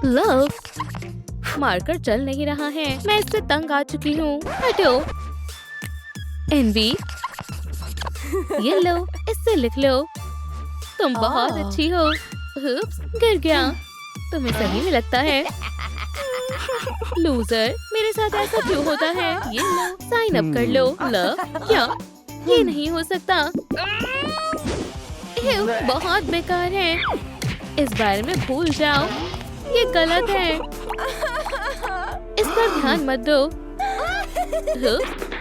Love marker चल नहीं रहा है। मैं इससे तंग आ चुकी हूँ। हटो। एनवी, ये लो, इससे लिख लो। तुम बहुत अच्छी हो। उप्स, गिर गया। तुम्हें सही में लगता है। लूजर, मेरे साथ ऐसा क्यों होता है? ये लो, साइन अप कर लो। लव, क्या? ये नहीं हो सकता। बहुत बेकार है। इस बारे में भूल जाओ। ये गलत है। इस पर ध्यान मत दो।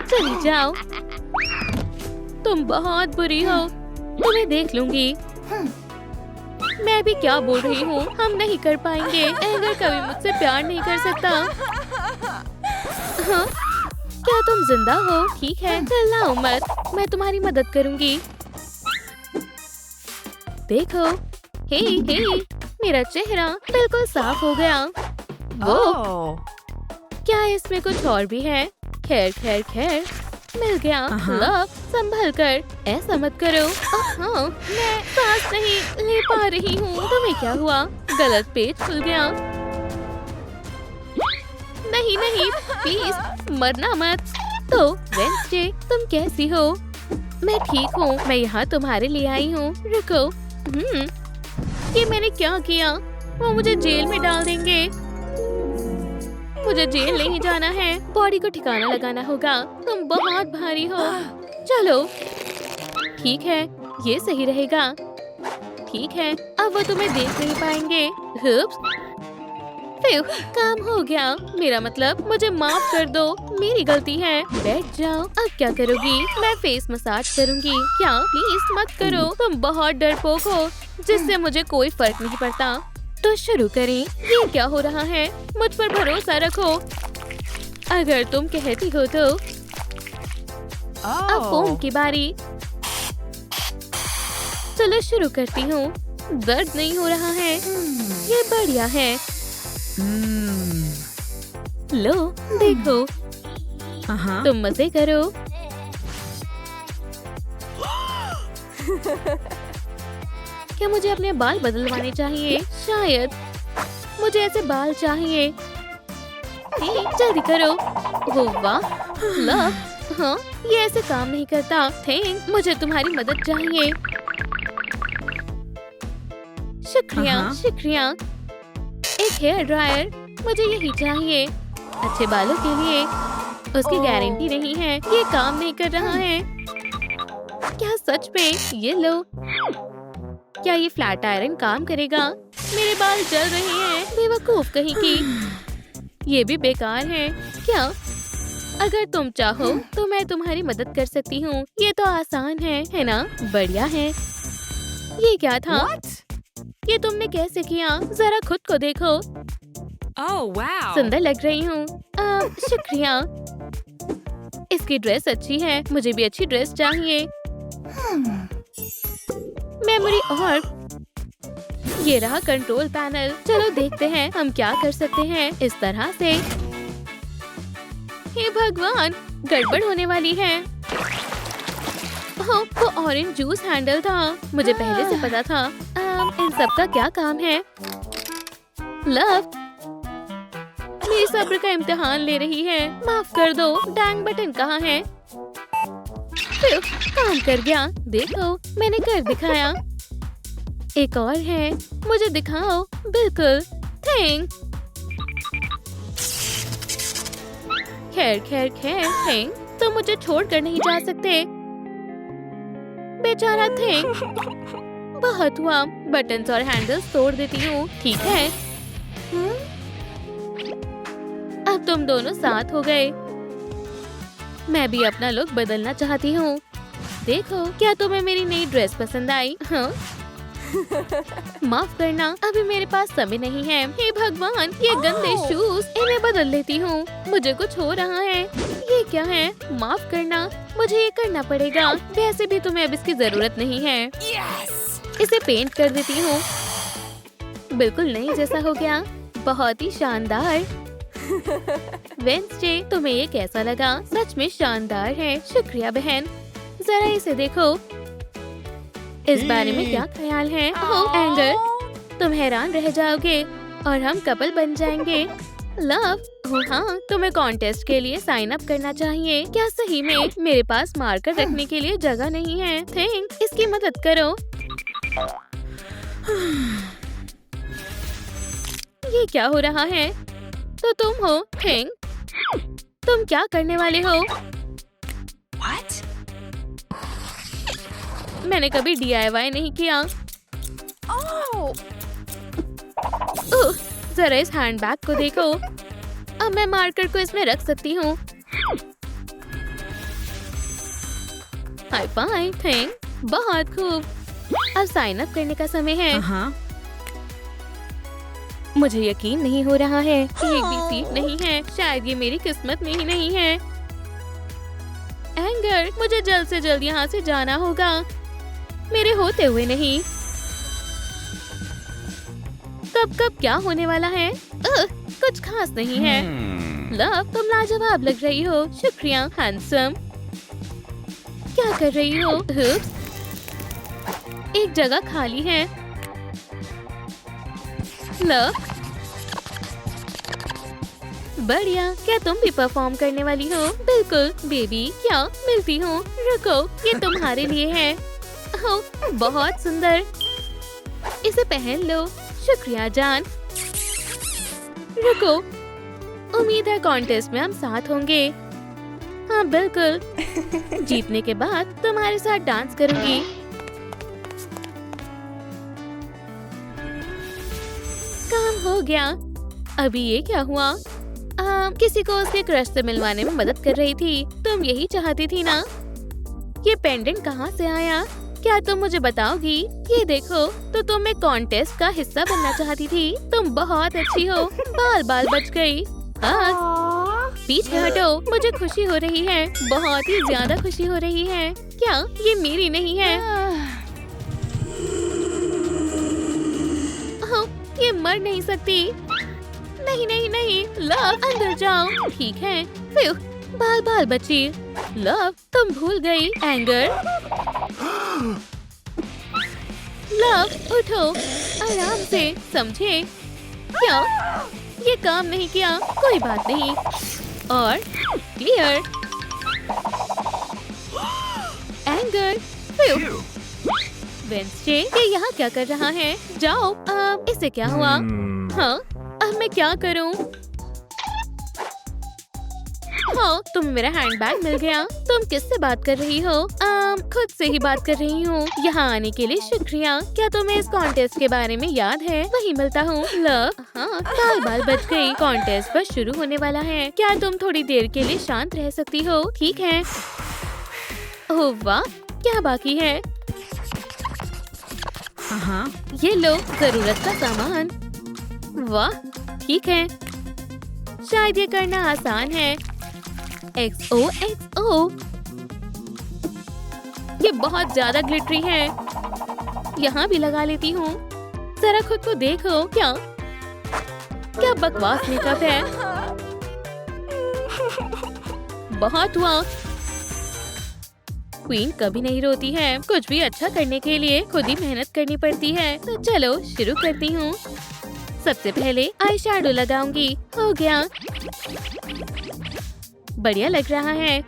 चली जाओ। तुम बहुत बुरी हो। तुम्हें देख लूंगी। मैं भी क्या बोल रही हूँ? हम नहीं कर पाएंगे। एंगर कभी मुझसे प्यार नहीं कर सकता। हाँ? क्या तुम जिंदा हो? ठीक है, चिल्लाओ मत। मैं तुम्हारी मदद करूंगी। देखो, हे, मेरा चेहरा बिल्कुल साफ हो गया। वो क्या इसमें कुछ और भी है? खैर, मिल गया। लव, संभल कर, ऐसा मत करो। हाँ, मैं सांस नहीं ले पा रही हूँ। तुम्हें क्या हुआ? गलत पेज खुल गया। नहीं, प्लीज मरना मत। तो वेंसडे, तुम कैसी हो? मैं ठीक हूँ। मैं यहाँ तुम्हारे लिए आई हूँ। रुको। ये मैंने क्या किया? वो मुझे जेल में डाल देंगे। मुझे जेल नहीं जाना है। बॉडी को ठिकाना लगाना होगा। तुम बहुत भारी हो। चलो। ठीक है, ये सही रहेगा। ठीक है, अब वो तुम्हें देख नहीं पाएंगे। काम हो गया। मेरा मतलब, मुझे माफ कर दो। मेरी गलती है। बैठ जाओ। अब क्या करोगी? मैं फेस मसाज करूंगी। क्या? प्लीज मत करो। तुम बहुत डरपोक हो, जिससे मुझे कोई फर्क नहीं पड़ता। तो शुरू करें। ये क्या हो रहा है? मुझ पर भरोसा रखो। अगर तुम कहती हो तो। अब फोम की बारी। चलो शुरू करती हूँ। दर्द नहीं हो रहा है। ये बढ़िया है। लो, देखो। तुम मजे करो। क्या मुझे अपने बाल बदलवाने चाहिए? शायद। मुझे ऐसे बाल चाहिए। जल्दी करो। ओह वाह, लव। हाँ, ये ऐसे काम नहीं करता। थैंक, मुझे तुम्हारी मदद चाहिए। शुक्रिया। एक हेयर ड्रायर, मुझे यही चाहिए। अच्छे बालों के लिए। उसकी गारंटी नहीं है। ये काम नहीं कर रहा है। क्या सच में? ये लो। क्या ये फ्लैट आयरन काम करेगा? मेरे बाल जल रहे हैं। बेवकूफ कहीं की। ये भी बेकार है। क्या? अगर तुम चाहो तो मैं तुम्हारी मदद कर सकती हूँ। ये तो आसान है ना? बढ़िया है। ये क्या था? ये तुमने कैसे किया? जरा खुद को देखो। wow. सुंदर लग रही हूँ। शुक्रिया। इसकी ड्रेस अच्छी है। मुझे भी अच्छी ड्रेस चाहिए। मेमोरी और ये रहा कंट्रोल पैनल। चलो देखते हैं हम क्या कर सकते हैं। इस तरह से। हे भगवान, गड़बड़ होने वाली है। वो ऑरेंज जूस हैंडल था। मुझे पहले से पता था। इन सब का क्या काम है? लव, मेरी सब्र का इम्तिहान ले रही है। माफ कर दो। डैंग बटन कहाँ है? काम कर गया। देखो, मैंने कर दिखाया। एक और है। मुझे दिखाओ। बिल्कुल। थैंक। खैर, थैंक। तुम मुझे छोड़कर नहीं जा सकते। बेचारा थैंक। बहुत हुआ। बटन्स और हैंडल्स तोड़ देती हूँ। ठीक है। अब तुम दोनों साथ हो गए। मैं भी अपना लुक बदलना चाहती हूँ। देखो, क्या तुम्हें मेरी नई ड्रेस पसंद आई? हाँ? माफ करना, अभी मेरे पास समय नहीं है। हे भगवान, ये गंदे शूज। इन्हें बदल लेती हूँ। मुझे कुछ हो रहा है। ये क्या है? माफ करना, मुझे ये करना पड़ेगा। वैसे भी तुम्हें अब इसकी जरूरत नहीं है। इसे पेंट कर देती हूँ। बिल्कुल नई जैसा हो गया। बहुत ही शानदार। वेंसडे, तुम्हें ये कैसा लगा? सच में शानदार है। शुक्रिया बहन। जरा इसे देखो। इस बारे में क्या ख्याल है? ओह एंगर, तुम हैरान रह जाओगे। और हम कपल बन जाएंगे। लव, ओह हाँ, तुम्हें कॉन्टेस्ट के लिए साइन अप करना चाहिए। क्या सही में? मेरे पास मार्कर रखने के लिए जगह नहीं है। थिंक, इसकी मदद करो। ये क्या हो रहा है? तो तुम हो थिंक, तुम क्या करने वाले हो? What? मैंने कभी DIY नहीं किया। Oh! ओह, जरा इस हैंडबैग को देखो। अब मैं मार्कर को इसमें रख सकती हूँ। हाई फाई थिंक, बहुत खूब। अब साइन अप करने का समय है। Uh-huh. मुझे यकीन नहीं हो रहा है कि एक भी सीट नहीं है। शायद ये मेरी किस्मत में ही नहीं है। एंगर, मुझे जल्द से जल्द यहाँ से जाना होगा। मेरे होते हुए नहीं। कब क्या होने वाला है? कुछ खास नहीं है। लव, तुम लाजवाब लग रही हो। शुक्रिया हैंडसम। क्या कर रही हो? Oops, एक जगह खाली है। लव, बढ़िया। क्या तुम भी परफॉर्म करने वाली हो? बिल्कुल बेबी, क्या मिलती हूँ। रुको, ये तुम्हारे लिए है। ओह, बहुत सुंदर। इसे पहन लो। शुक्रिया जान। रुको, उम्मीद है कॉन्टेस्ट में हम साथ होंगे। हाँ बिल्कुल। जीतने के बाद तुम्हारे साथ डांस करूंगी। काम हो गया। अभी ये क्या हुआ? किसी को उसके क्रश से मिलवाने में मदद कर रही थी। तुम यही चाहती थी ना? ये पेंडेंट कहाँ से आया? क्या तुम मुझे बताओगी? ये देखो, तो तुम एक कॉन्टेस्ट का हिस्सा बनना चाहती थी। तुम बहुत अच्छी हो। बाल बच गई। पीछे हटो। मुझे खुशी हो रही है, बहुत ही ज्यादा खुशी हो रही है। क्या ये मेरी नहीं है? ये मर नहीं सकती। नहीं, लव अंदर जाओ। ठीक है। बाल बची। लव, तुम भूल गई। एंगर, लव उठो, आराम से, समझे? क्या ये काम नहीं किया? कोई बात नहीं। और क्लियर। एंगर, वेंसडे, ये यहाँ क्या कर रहा है? जाओ। इसे क्या हुआ? हाँ, अब मैं क्या करूं? हाँ, तुम्हें मेरा हैंडबैग मिल गया। तुम किससे बात कर रही हो? खुद से ही बात कर रही हूँ। यहाँ आने के लिए शुक्रिया। क्या तुम्हें इस कॉन्टेस्ट के बारे में याद है? वही मिलता हूँ। लव, हाँ, बाल बच गई। कॉन्टेस्ट बस शुरू होने वाला है। क्या तुम थोड़ी देर के लिए शांत रह सकती हो? ठीक है। ओह वाह, क्या बाकी है? ये लो, जरूरत का सामान। वाह, ठीक है। शायद ये करना आसान है। XOXO, ये बहुत ज्यादा ग्लिटरी है। यहाँ भी लगा लेती हूँ। जरा खुद को देखो। क्या बकवास मेकअप है। बहुत हुआ। क्वीन कभी नहीं रोती है। कुछ भी अच्छा करने के लिए खुद ही मेहनत करनी पड़ती है। तो चलो शुरू करती हूँ। सबसे पहले आई शैडो लगाऊंगी। हो गया, बढ़िया लग रहा है।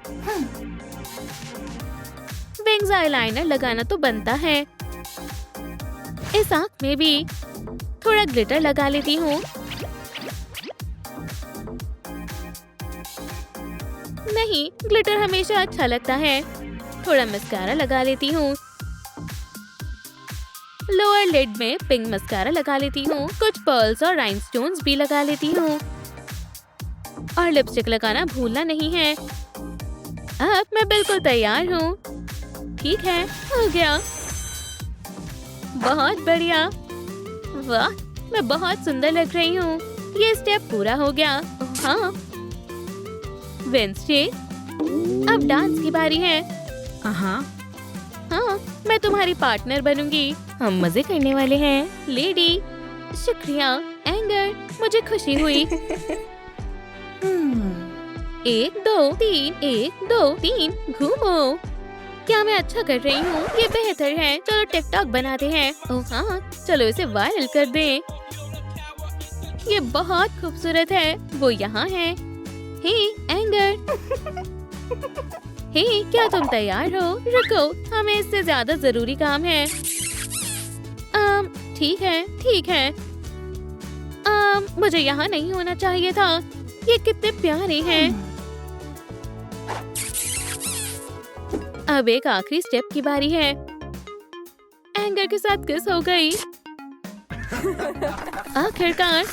विंग्स आईलाइनर लगाना तो बनता है। इस आंख में भी थोड़ा ग्लिटर लगा लेती हूँ। नहीं, ग्लिटर हमेशा अच्छा लगता है। थोड़ा मस्कारा लगा लेती हूँ। लोअर लिड में पिंक मस्कारा लगा लेती हूँ। कुछ पर्ल्स और राइनस्टोन्स भी लगा लेती हूँ। और लिपस्टिक लगाना भूलना नहीं है। अब मैं बिल्कुल तैयार हूँ। ठीक है, हो गया। बहुत बढ़िया। वाह, मैं बहुत सुंदर लग रही हूँ। ये स्टेप पूरा हो गया। हाँ, वेंसडे, अब डांस की बारी है। हाँ, मैं तुम्हारी पार्टनर बनूंगी। हम मजे करने वाले हैं। लेडी, शुक्रिया। एंगर, मुझे खुशी हुई। 1 2 3, 1 2 3, घूमो। क्या मैं अच्छा कर रही हूँ? ये बेहतर है। चलो टिकटॉक बनाते हैं। ओह हाँ, चलो इसे वायरल कर दें। ये बहुत खूबसूरत है। वो यहाँ है। हे एंगर, हे क्या तुम तैयार हो? रुको, हमें इससे ज्यादा जरूरी काम है। ठीक है, ठीक है। मुझे यहाँ नहीं होना चाहिए था। ये कितने प्यारे हैं। अब एक आखिरी स्टेप की बारी है। एंगर के साथ किस हो गई। आखिरकार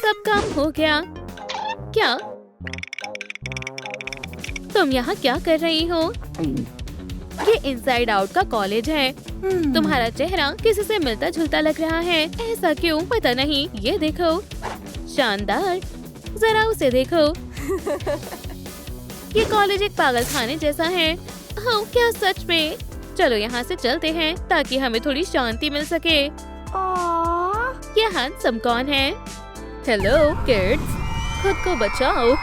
सब काम हो गया। क्या तुम यहाँ क्या कर रही हो? ये इनसाइड आउट का कॉलेज है। तुम्हारा चेहरा किसी से मिलता जुलता लग रहा है। ऐसा क्यों? पता नहीं। ये देखो, शानदार। जरा उसे देखो। ये कॉलेज एक पागलखाने जैसा है। हाँ, क्या सच में? चलो यहाँ से चलते हैं ताकि हमें थोड़ी शांति मिल सके। ये हैंडसम कौन है? हेलो किड्स, खुद को बचाओ।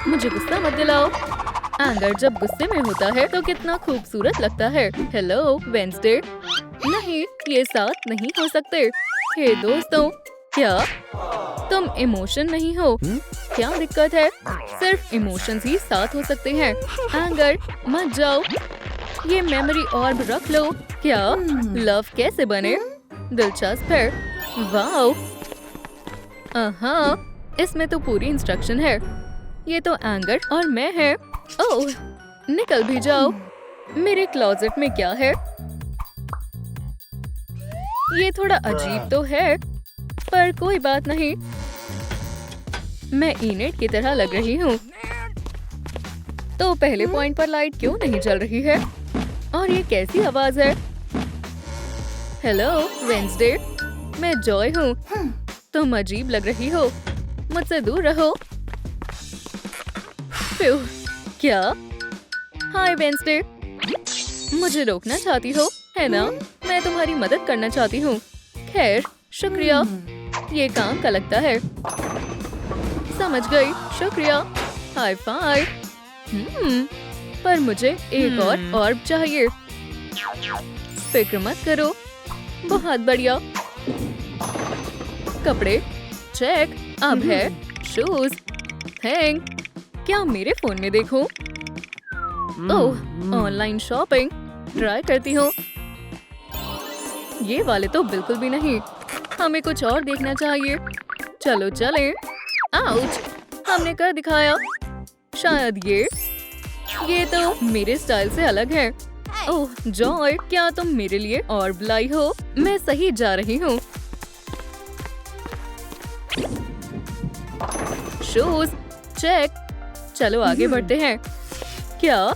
मुझे गुस्सा मत दिलाओ। एंगर जब गुस्से में होता है तो कितना खूबसूरत लगता है। Hello Wednesday. नहीं, ये साथ नहीं हो सकते। हे दोस्तों, क्या तुम इमोशन नहीं हो? क्या दिक्कत है? सिर्फ इमोशंस ही साथ हो सकते हैं। एंगर मत जाओ। ये मेमोरी ऑर्ब रख लो। क्या लव कैसे बने? दिलचस्प है। वाओ, हाँ, इसमें तो पूरी इंस्ट्रक्शन है। ये तो एंगर और मैं है। ओह, निकल भी जाओ। मेरे क्लोजेट में क्या है? ये थोड़ा अजीब तो है, पर कोई बात नहीं। मैं इनेट की तरह लग रही हूँ। तो पहले पॉइंट पर लाइट क्यों नहीं जल रही है? और ये कैसी आवाज है? हेलो वेंसडे, मैं जॉय हूँ। तुम अजीब लग रही हो। मुझसे दूर रहो। क्या? हाय वेंसडे, मुझे रोकना चाहती हो, है ना? मैं तुम्हारी मदद करना चाहती हूँ। खैर, शुक्रिया। ये काम का लगता है। समझ गई, शुक्रिया। High five. पर मुझे एक और ऑर्ब चाहिए। फिक्र मत करो। बहुत बढ़िया। कपड़े चेक। अब है शूज। थैंक। क्या मेरे फोन में देखो? ओह, ऑनलाइन शॉपिंग। ट्राई करती हूँ। ये वाले तो बिल्कुल भी नहीं। हमें कुछ और देखना चाहिए। चलो चले। आउच, हमने कर दिखाया। शायद ये तो मेरे स्टाइल से अलग है। ओह जॉय, क्या तुम मेरे लिए ऑर्ब लाई हो? मैं सही जा रही हूँ। Shoes check. चलो आगे बढ़ते हैं। क्या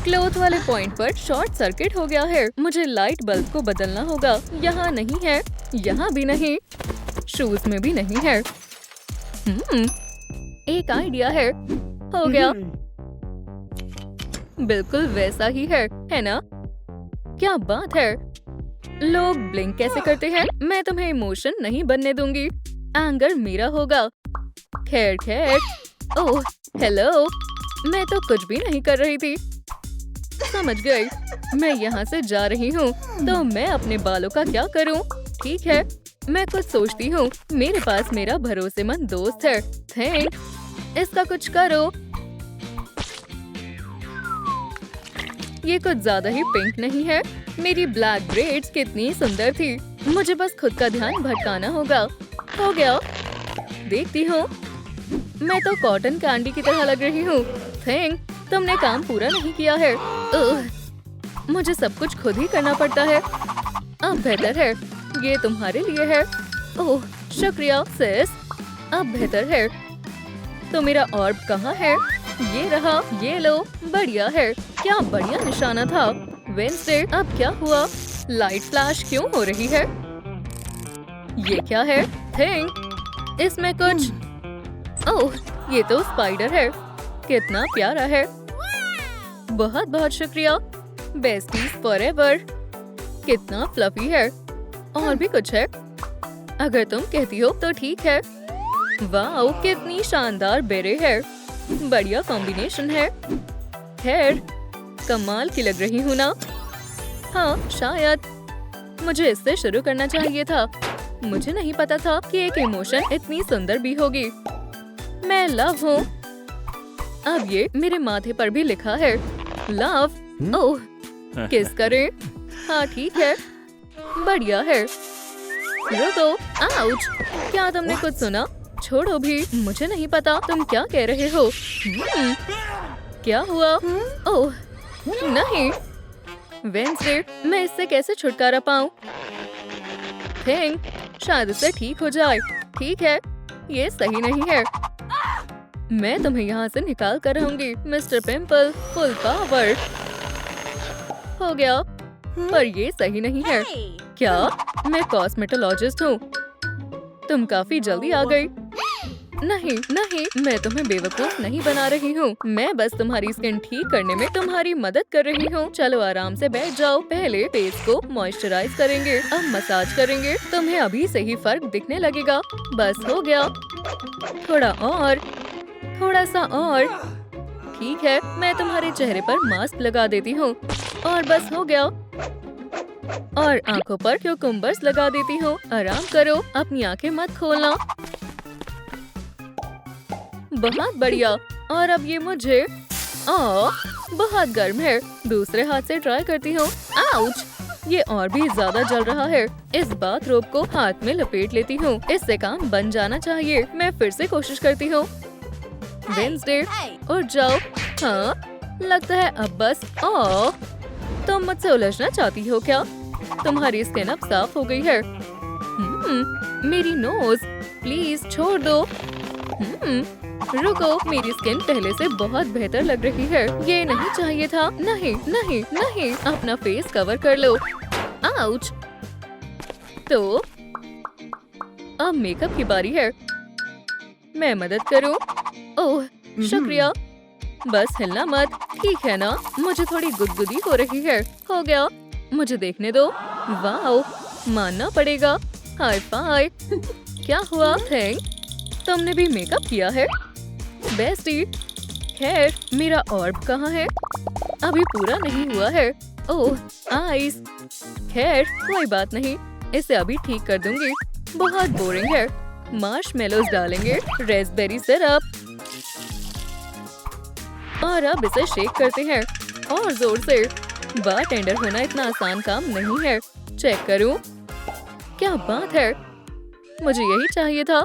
क्लॉथ वाले पॉइंट पर शॉर्ट सर्किट हो गया है? मुझे लाइट बल्ब को बदलना होगा। यहाँ नहीं है, यहाँ भी नहीं, शूज में भी नहीं है। एक आइडिया है। हो गया। बिल्कुल वैसा ही है ना? क्या बात है। लोग ब्लिंक कैसे करते हैं? मैं तुम्हें इमोशन नहीं बनने दूंगी। एंगर मेरा होगा। खैर खैर। ओह हेलो, मैं तो कुछ भी नहीं कर रही थी। समझ गई। मैं यहाँ से जा रही हूँ। तो मैं अपने बालों का क्या करूँ? ठीक है, मैं कुछ सोचती हूँ। मेरे पास मेरा भरोसेमंद दोस्त है। थैंक। इसका कुछ करो। ये कुछ ज्यादा ही पिंक नहीं है? मेरी ब्लैक ब्रेड्स कितनी सुंदर थी। मुझे बस खुद का ध्यान भटकाना होगा। हो गया। देखती हूँ। मैं तो कॉटन कैंडी की तरह लग रही हूँ। थैंक। तुमने काम पूरा नहीं किया है। मुझे सब कुछ खुद ही करना पड़ता है। अब बेहतर है। ये तुम्हारे लिए है। ओह शुक्रिया सिस। अब बेहतर है। तो मेरा ऑर्ब कहाँ है? ये रहा। ये लो। बढ़िया है। क्या बढ़िया निशाना था। वेंसडे, अब क्या हुआ? लाइट फ्लैश क्यों हो रही है? ये क्या है? थिंक इसमें कुछ। ओह, ये तो स्पाइडर है। कितना प्यारा है। बहुत बहुत शुक्रिया। Besties forever. कितना फ्लफी है। और भी कुछ है? अगर तुम कहती हो तो ठीक है। वाओ, कितनी शानदार बेरे है। बढ़िया कॉम्बिनेशन है। खैर, कमाल की लग रही हूँ ना? हाँ शायद। मुझे इससे शुरू करना चाहिए था। मुझे नहीं पता था कि एक इमोशन इतनी सुंदर भी होगी। मैं लव हूँ। अब ये मेरे माथे पर भी लिखा है लव। ओह, किस करें? हाँ ठीक है, बढ़िया है। रुको, आउच! क्या तुमने कुछ सुना? छोड़ो भी, मुझे नहीं पता तुम क्या कह रहे हो। क्या हुआ? ओह नहीं, वेंसडे, मैं इससे कैसे छुटकारा पाऊं? थिंक शायद इससे ठीक हो जाए। ठीक है, ये सही नहीं है। मैं तुम्हें यहाँ से निकाल कर रहूंगी, मिस्टर पिंपल। Full power. हो गया, पर ये सही नहीं है। क्या? मैं कॉस्मेटोलॉजिस्ट हूँ। तुम काफी जल्दी आ गई। नहीं नहीं, मैं तुम्हें बेवकूफ नहीं बना रही हूँ। मैं बस तुम्हारी स्किन ठीक करने में तुम्हारी मदद कर रही हूँ। चलो आराम से बैठ जाओ। पहले फेस को मॉइस्चराइज करेंगे, अब मसाज करेंगे। तुम्हें अभी से ही फर्क दिखने लगेगा। बस हो गया। थोड़ा और, थोड़ा सा और। ठीक है, मैं तुम्हारे चेहरे पर मास्क लगा देती हूँ। और बस हो गया। और आंखों पर क्यूकम्बर्स लगा देती हूँ। आराम करो, अपनी आंखें मत खोलना। बहुत बढ़िया। और अब ये मुझे बहुत गर्म है। दूसरे हाथ से ट्राई करती हूँ। आउच! ये और भी ज्यादा जल रहा है। इस बाथरोब को हाथ में लपेट लेती हूँ। इससे काम बन जाना चाहिए। मैं फिर से कोशिश करती हूँ। वेंसडे, उठ जाओ। हाँ, लगता है अब बस। तुम मुझसे उलझना चाहती हो क्या? तुम्हारी स्किन अब साफ हो गई है। मेरी नोज, प्लीज छोड़ दो। रुको, मेरी स्किन पहले से बहुत बेहतर लग रही है। ये नहीं चाहिए था। नहीं नहीं नहीं, अपना फेस कवर कर लो। आउच! तो अब मेकअप की बारी है। मैं मदद करूं? ओह शुक्रिया। बस हिलना मत, ठीक है ना? मुझे थोड़ी गुदगुदी हो रही है। हो गया, मुझे देखने दो। वाओ, मानना पड़ेगा। Hi fi. क्या हुआ? थैंक, तुमने भी मेकअप किया है? बेस्टी। खैर, मेरा ऑर्ब कहाँ है? अभी पूरा नहीं हुआ है। ओह, आइस। खैर, कोई बात नहीं, इसे अभी ठीक कर दूंगी। बहुत बोरिंग है। मार्शमेलोज डालेंगे, रेस्पबेरी सिरप, और अब इसे शेक करते हैं और जोर से। बारटेंडर होना इतना आसान काम नहीं है। चेक करूं? क्या बात है, मुझे यही चाहिए था।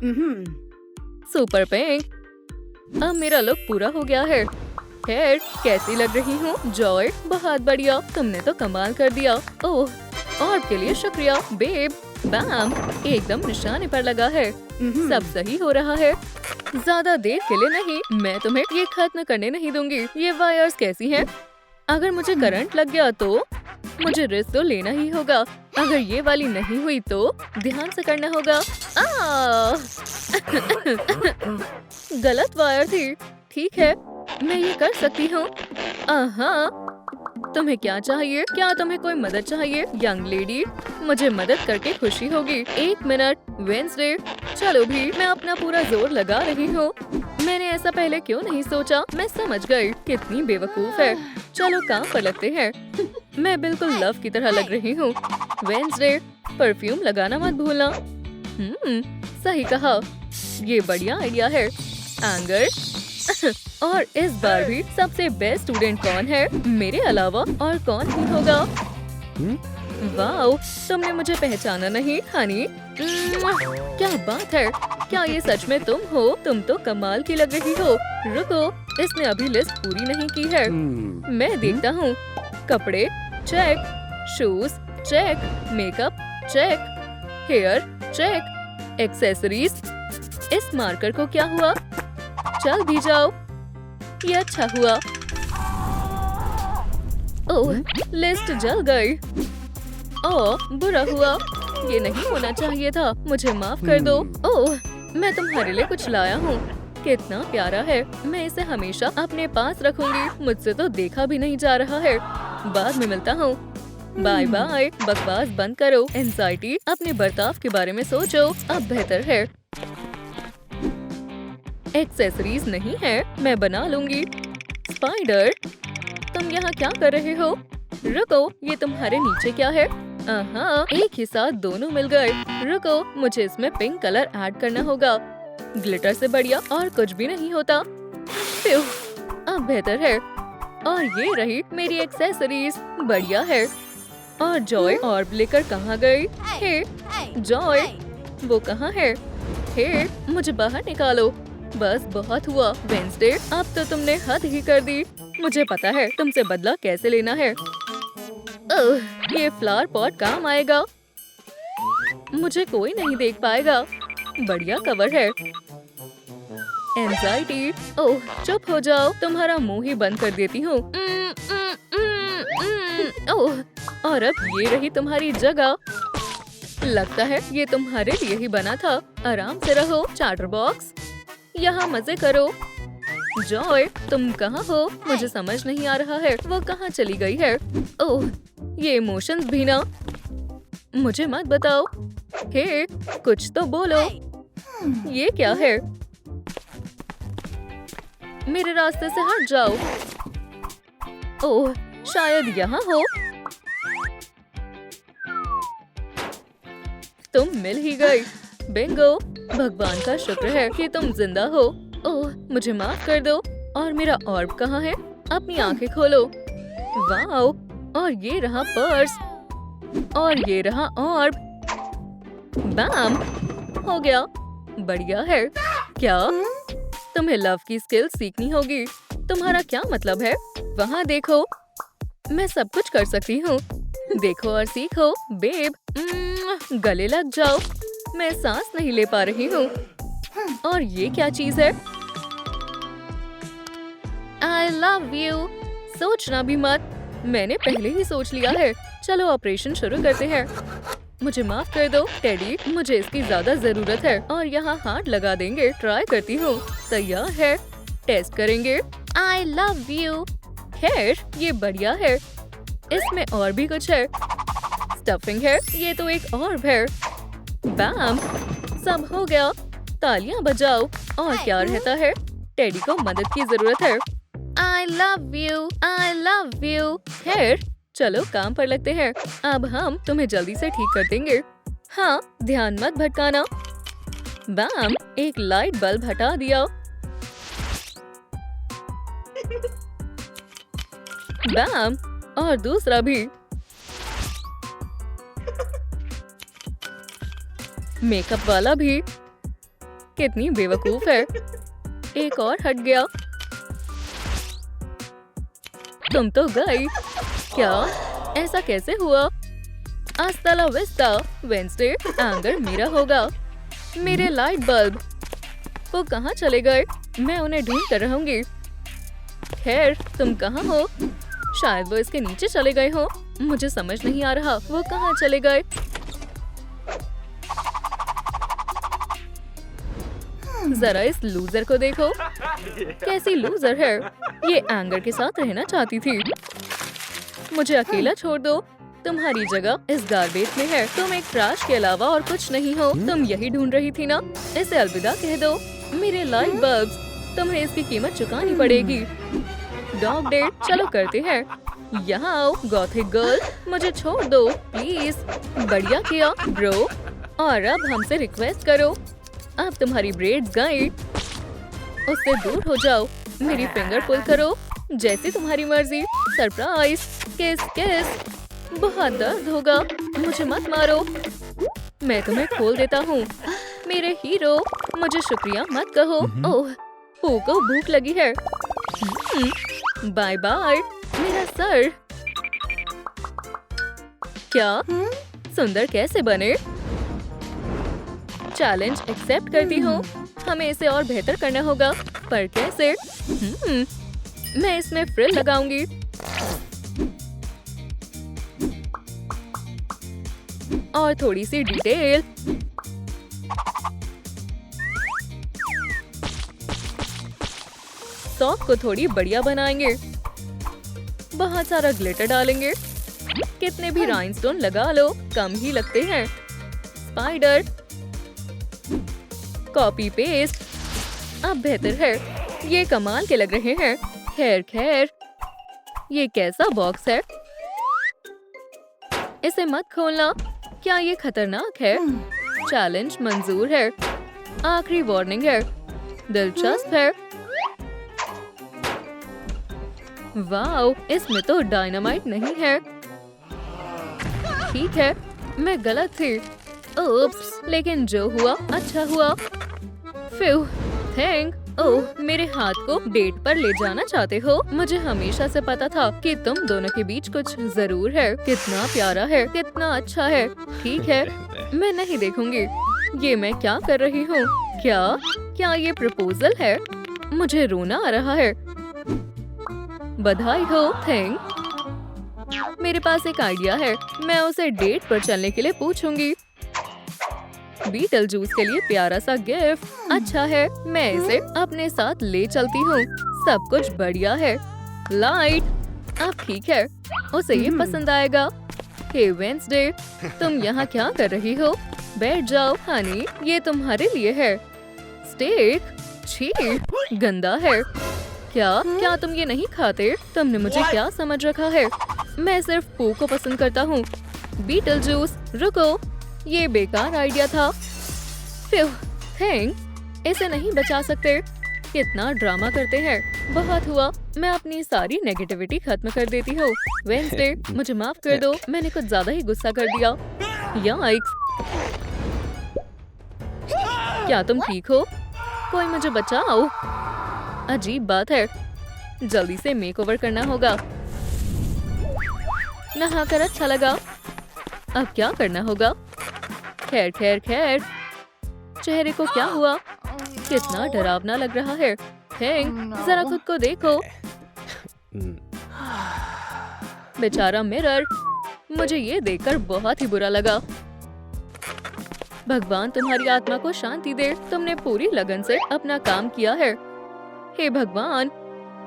Super pink. अब मेरा लुक पूरा हो गया है। खैर, कैसी लग रही हूँ? जॉय, बहुत बढ़िया, तुमने तो कमाल कर दिया। ओह, ऑर्ब के लिए शुक्रिया बेब। बैम, एकदम निशाने पर लगा है। सब सही हो रहा है। ज्यादा देर के लिए नहीं, मैं तुम्हें ये खत्म करने नहीं दूंगी। ये वायर्स कैसी हैं? अगर मुझे करंट लग गया तो मुझे रिस्क तो लेना ही होगा। अगर ये वाली नहीं हुई तो ध्यान से करना होगा। गलत वायर थी। ठीक है, मैं ये कर सकती हूँ। तुम्हें क्या चाहिए? क्या तुम्हें कोई मदद चाहिए, यंग लेडी? मुझे मदद करके खुशी होगी। 1 मिनट। वेंसडे, चलो भी, मैं अपना पूरा जोर लगा रही हूँ। मैंने ऐसा पहले क्यों नहीं सोचा? मैं समझ गई, कितनी बेवकूफ है। चलो काम पर लगते हैं। मैं बिल्कुल लव की तरह लग रही हूँ। वेंसडे, परफ्यूम लगाना मत भूलना। सही कहा, ये बढ़िया आइडिया है। एंगर। और इस बार भी सबसे बेस्ट स्टूडेंट कौन है? मेरे अलावा और कौन ही होगा? वाओ, तुमने मुझे पहचाना नहीं, हनी। क्या बात है, क्या ये सच में तुम हो? तुम तो कमाल की लग रही हो। रुको, इसने अभी लिस्ट पूरी नहीं की है। मैं देखता हूँ। कपड़े check, shoes check, makeup check, hair check, accessories. इस मार्कर को क्या हुआ? चल भी जाओ, ये अच्छा हुआ। ओह, लिस्ट जल गई। ओह, बुरा हुआ, ये नहीं होना चाहिए था। मुझे माफ कर दो। ओह, मैं तुम्हारे लिए कुछ लाया हूँ। कितना प्यारा है। मैं इसे हमेशा अपने पास रखूंगी। मुझसे तो देखा भी नहीं जा रहा है। बाद में मिलता हूँ। Bye bye. बकवास बंद करो। एंजाइटी, अपने बर्ताव के बारे में सोचो। अब बेहतर है। एक्सेसरीज नहीं है, मैं बना लूंगी। स्पाइडर, तुम यहाँ क्या कर रहे हो? रुको, ये तुम्हारे नीचे क्या है? हाँ, एक ही साथ दोनों मिल गए। रुको, मुझे इसमें पिंक कलर ऐड करना होगा। ग्लिटर से बढ़िया और कुछ भी नहीं होता। प्यू, अब बेहतर है। और ये रही मेरी एक्सेसरीज, बढ़िया है। और जॉय ऑर्ब लेकर कहाँ गई? हे, जॉय, वो कहाँ है? हे, मुझे बाहर निकालो। बस बहुत हुआ वेंसडे, अब तो तुमने हद ही कर दी। मुझे पता है तुमसे बदला कैसे लेना है। ये फ्लावर पॉट काम आएगा। मुझे कोई नहीं देख पाएगा। बढ़िया कवर है। एंजाइटी, ओह चुप हो जाओ, तुम्हारा मुंह ही बंद कर देती हूँ। ओह, और अब ये रही तुम्हारी जगह। लगता है ये तुम्हारे लिए ही बना था। आराम से रहो चैटर बॉक्स, यहाँ मजे करो। जॉय, तुम कहाँ हो? मुझे समझ नहीं आ रहा है वो कहाँ चली गई है। ओह, ये इमोशंस भी ना। मुझे मत बताओ। हे, कुछ तो बोलो। ये क्या है? मेरे रास्ते से हट जाओ। ओह, शायद यहाँ हो। तुम मिल ही गई। बिंगो, भगवान का शुक्र है कि तुम जिंदा हो। ओह, मुझे माफ कर दो। और मेरा ऑर्ब कहाँ है? अपनी आंखें खोलो। वाओ, और ये रहा पर्स। और ये रहा ऑर्ब। बैम, हो गया। बढ़िया है। क्या? तुम्हें लव की स्किल सीखनी होगी। तुम्हारा क्या मतलब है? वहाँ देखो, मैं सब कुछ कर सकती हूँ। देखो और सीखो बेब। गले लग जाओ। मैं सांस नहीं ले पा रही हूँ। और ये क्या चीज है? I love you। सोचना भी मत, मैंने पहले ही सोच लिया है। चलो ऑपरेशन शुरू करते हैं। मुझे माफ कर दो टेडी, मुझे इसकी ज्यादा जरूरत है। और यहाँ हाथ लगा देंगे। ट्राई करती हूँ। तैयार है? टेस्ट करेंगे। I love you। खैर, ये बढ़िया है। इसमें और भी कुछ है। स्टफिंग है। ये तो एक ऑर्ब है। बैम, सब हो गया। तालियां बजाओ। और क्या रहता है? टेडी को मदद की जरूरत है। I love you, I love you। खैर, चलो काम पर लगते हैं। अब हम तुम्हें जल्दी से ठीक कर देंगे। हाँ, ध्यान मत भटकाना। बैम, एक लाइट बल्ब हटा दिया। बैम, और दूसरा भी। मेकअप वाला भी। कितनी बेवकूफ है। एक और हट गया। तुम तो गई। क्या? ऐसा कैसे हुआ? हस्ता ला विस्ता वेंसडे, एंगर मेरा होगा। मेरे लाइट बल्ब, वो कहाँ चले गए? मैं उन्हें ढूंढ कर रहूंगी। खैर, तुम कहाँ हो? शायद वो इसके नीचे चले गए हो। मुझे समझ नहीं आ रहा वो कहाँ चले गए। जरा इस लूजर को देखो। कैसी लूजर है। ये एंगर के साथ रहना चाहती थी। मुझे अकेला छोड़ दो। तुम्हारी जगह इस गार्बेज में है। तुम एक ट्रैश के अलावा और कुछ नहीं हो। तुम यही ढूंढ रही थी ना? इसे अलविदा कह दो। मेरे लाइट बल्ब्स, तुम्हें इसकी कीमत चुकानी पड़ेगी। डॉग डेट, चलो करते हैं। यहाँ आओ गॉथिक गर्ल, मुझे छोड़ दो प्लीज। बढ़िया किया ब्रो। और अब हमसे रिक्वेस्ट करो। अब तुम्हारी ब्रेड्स गई। उससे दूर हो जाओ। मेरी फिंगर पुल करो, जैसी तुम्हारी मर्जी। सरप्राइज, किस किस। बहुत दर्द होगा। मुझे मत मारो। मैं तुम्हें खोल देता हूँ। मेरे हीरो, मुझे शुक्रिया मत कहो। ओह, पू को भूख लगी है। बाय बाय मेरा सर। क्या? सुंदर कैसे बने? चैलेंज एक्सेप्ट करती हूँ। हमें इसे और बेहतर करना होगा, पर कैसे? मैं इसमें फ्रिल लगाऊंगी। और थोड़ी सी डिटेल। सॉक को थोड़ी बढ़िया बनाएंगे। बहुत सारा ग्लिटर डालेंगे। कितने भी राइनस्टोन लगा लो, कम ही लगते हैं। Spider, copy paste. अब बेहतर है। ये कमाल के लग रहे हैं। खैर खैर, ये कैसा बॉक्स है? इसे मत खोलना। क्या ये खतरनाक है? चैलेंज मंजूर है। आखिरी वार्निंग है। दिलचस्प है। वाओ, इसमें तो डायनामाइट नहीं है। ठीक है, मैं गलत थी। ओप्स, लेकिन जो हुआ अच्छा हुआ। Few, thank. ओह, मेरे हाथ को डेट पर ले जाना चाहते हो? मुझे हमेशा से पता था कि तुम दोनों के बीच कुछ जरूर है। कितना प्यारा है, कितना अच्छा है। ठीक है, मैं नहीं देखूंगी। ये मैं क्या कर रही हूँ? क्या ये प्रपोजल है? मुझे रोना आ रहा है। बधाई हो, थैंक। मेरे पास एक आइडिया है। मैं उसे डेट पर चलने के लिए पूछूंगी। बीटल जूस के लिए प्यारा सा गिफ्ट। अच्छा है, मैं इसे अपने साथ ले चलती हूँ। सब कुछ बढ़िया है। लाइट, अब ठीक है, उसे ये पसंद आएगा। हे वेंसडे, तुम यहाँ क्या कर रही हो? बैठ जाओ हनी, ये तुम्हारे लिए है। स्टेक? छी, गंदा है। क्या तुम ये नहीं खाते? तुमने मुझे क्या समझ रखा है? मैं सिर्फ पू को पसंद करता हूँ। बीटल जूस, रुको, ये बेकार आइडिया था। Few, thank. इसे नहीं बचा सकते। कितना ड्रामा करते हैं। बहुत हुआ, मैं अपनी सारी नेगेटिविटी खत्म कर देती हूँ। वेंसडे, मुझे माफ कर दो, मैंने कुछ ज्यादा ही गुस्सा कर दिया। याइक्स, क्या तुम ठीक हो? कोई मुझे बचाओ। अजीब बात है। जल्दी से मेकओवर करना होगा। नहाकर अच्छा लगा। अब क्या करना होगा? खैर खैर खैर, चेहरे को क्या हुआ? कितना डरावना लग रहा है। थैंक, जरा खुद को देखो। बेचारा मिरर, मुझे ये देखकर बहुत ही बुरा लगा। भगवान तुम्हारी आत्मा को शांति दे। तुमने पूरी लगन से अपना काम किया है। हे भगवान,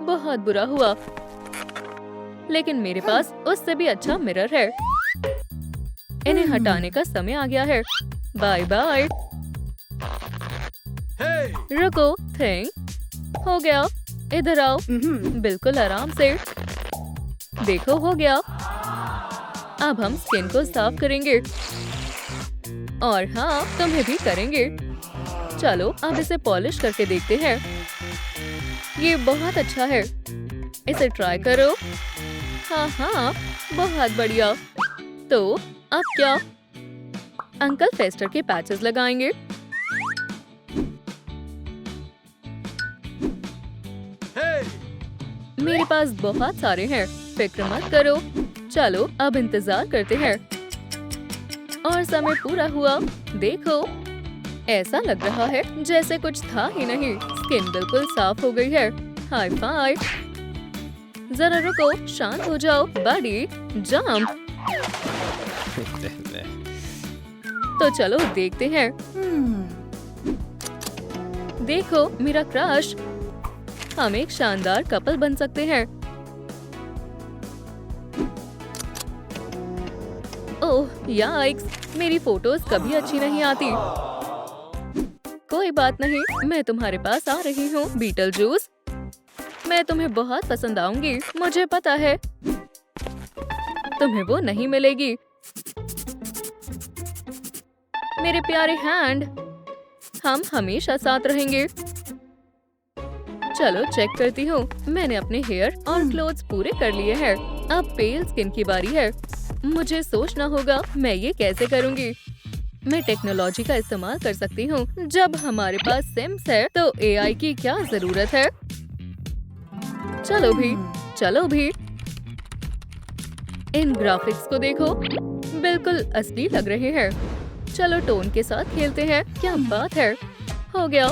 बहुत बुरा हुआ। लेकिन मेरे पास उससे भी अच्छा मिरर है। इन्हें हटाने का समय आ गया है। Bye bye. रुको, थैंक। हो गया, इधर आओ। बिल्कुल आराम से। देखो, हो गया। अब हम स्किन को साफ करेंगे। और हाँ, तुम्हें भी करेंगे। चलो अब इसे पॉलिश करके देखते हैं। ये बहुत अच्छा है। इसे ट्राई करो। हाँ, बहुत बढ़िया। तो अब क्या? अंकल फेस्टर के पैचेस लगाएंगे। मेरे पास बहुत सारे हैं, फिक्र मत करो। चलो अब इंतजार करते हैं। और समय पूरा हुआ। देखो, ऐसा लग रहा है जैसे कुछ था ही नहीं। स्किन बिल्कुल साफ हो गई है। High five. जरा रुको, शांत हो जाओ। Body jump. तो चलो देखते हैं। देखो मेरा क्रश। हम एक शानदार कपल बन सकते हैं। ओह याइक्स, मेरी फोटोज कभी अच्छी नहीं आती। कोई बात नहीं, मैं तुम्हारे पास आ रही हूँ। बीटल जूस, मैं तुम्हें बहुत पसंद आऊंगी। मुझे पता है तुम्हें वो नहीं मिलेगी। मेरे प्यारे हैंड, हम हमेशा साथ रहेंगे। चलो चेक करती हूँ। मैंने अपने हेयर और क्लोथ्स पूरे कर लिए हैं। अब पेल स्किन की बारी है। मुझे सोचना होगा मैं ये कैसे करूँगी। मैं टेक्नोलॉजी का इस्तेमाल कर सकती हूँ। जब हमारे पास सिम्स है तो एआई की क्या जरूरत है। चलो भी। इन ग्राफिक्स को देखो, बिल्कुल असली लग रहे हैं। चलो टोन के साथ खेलते हैं। क्या बात है। हो गया।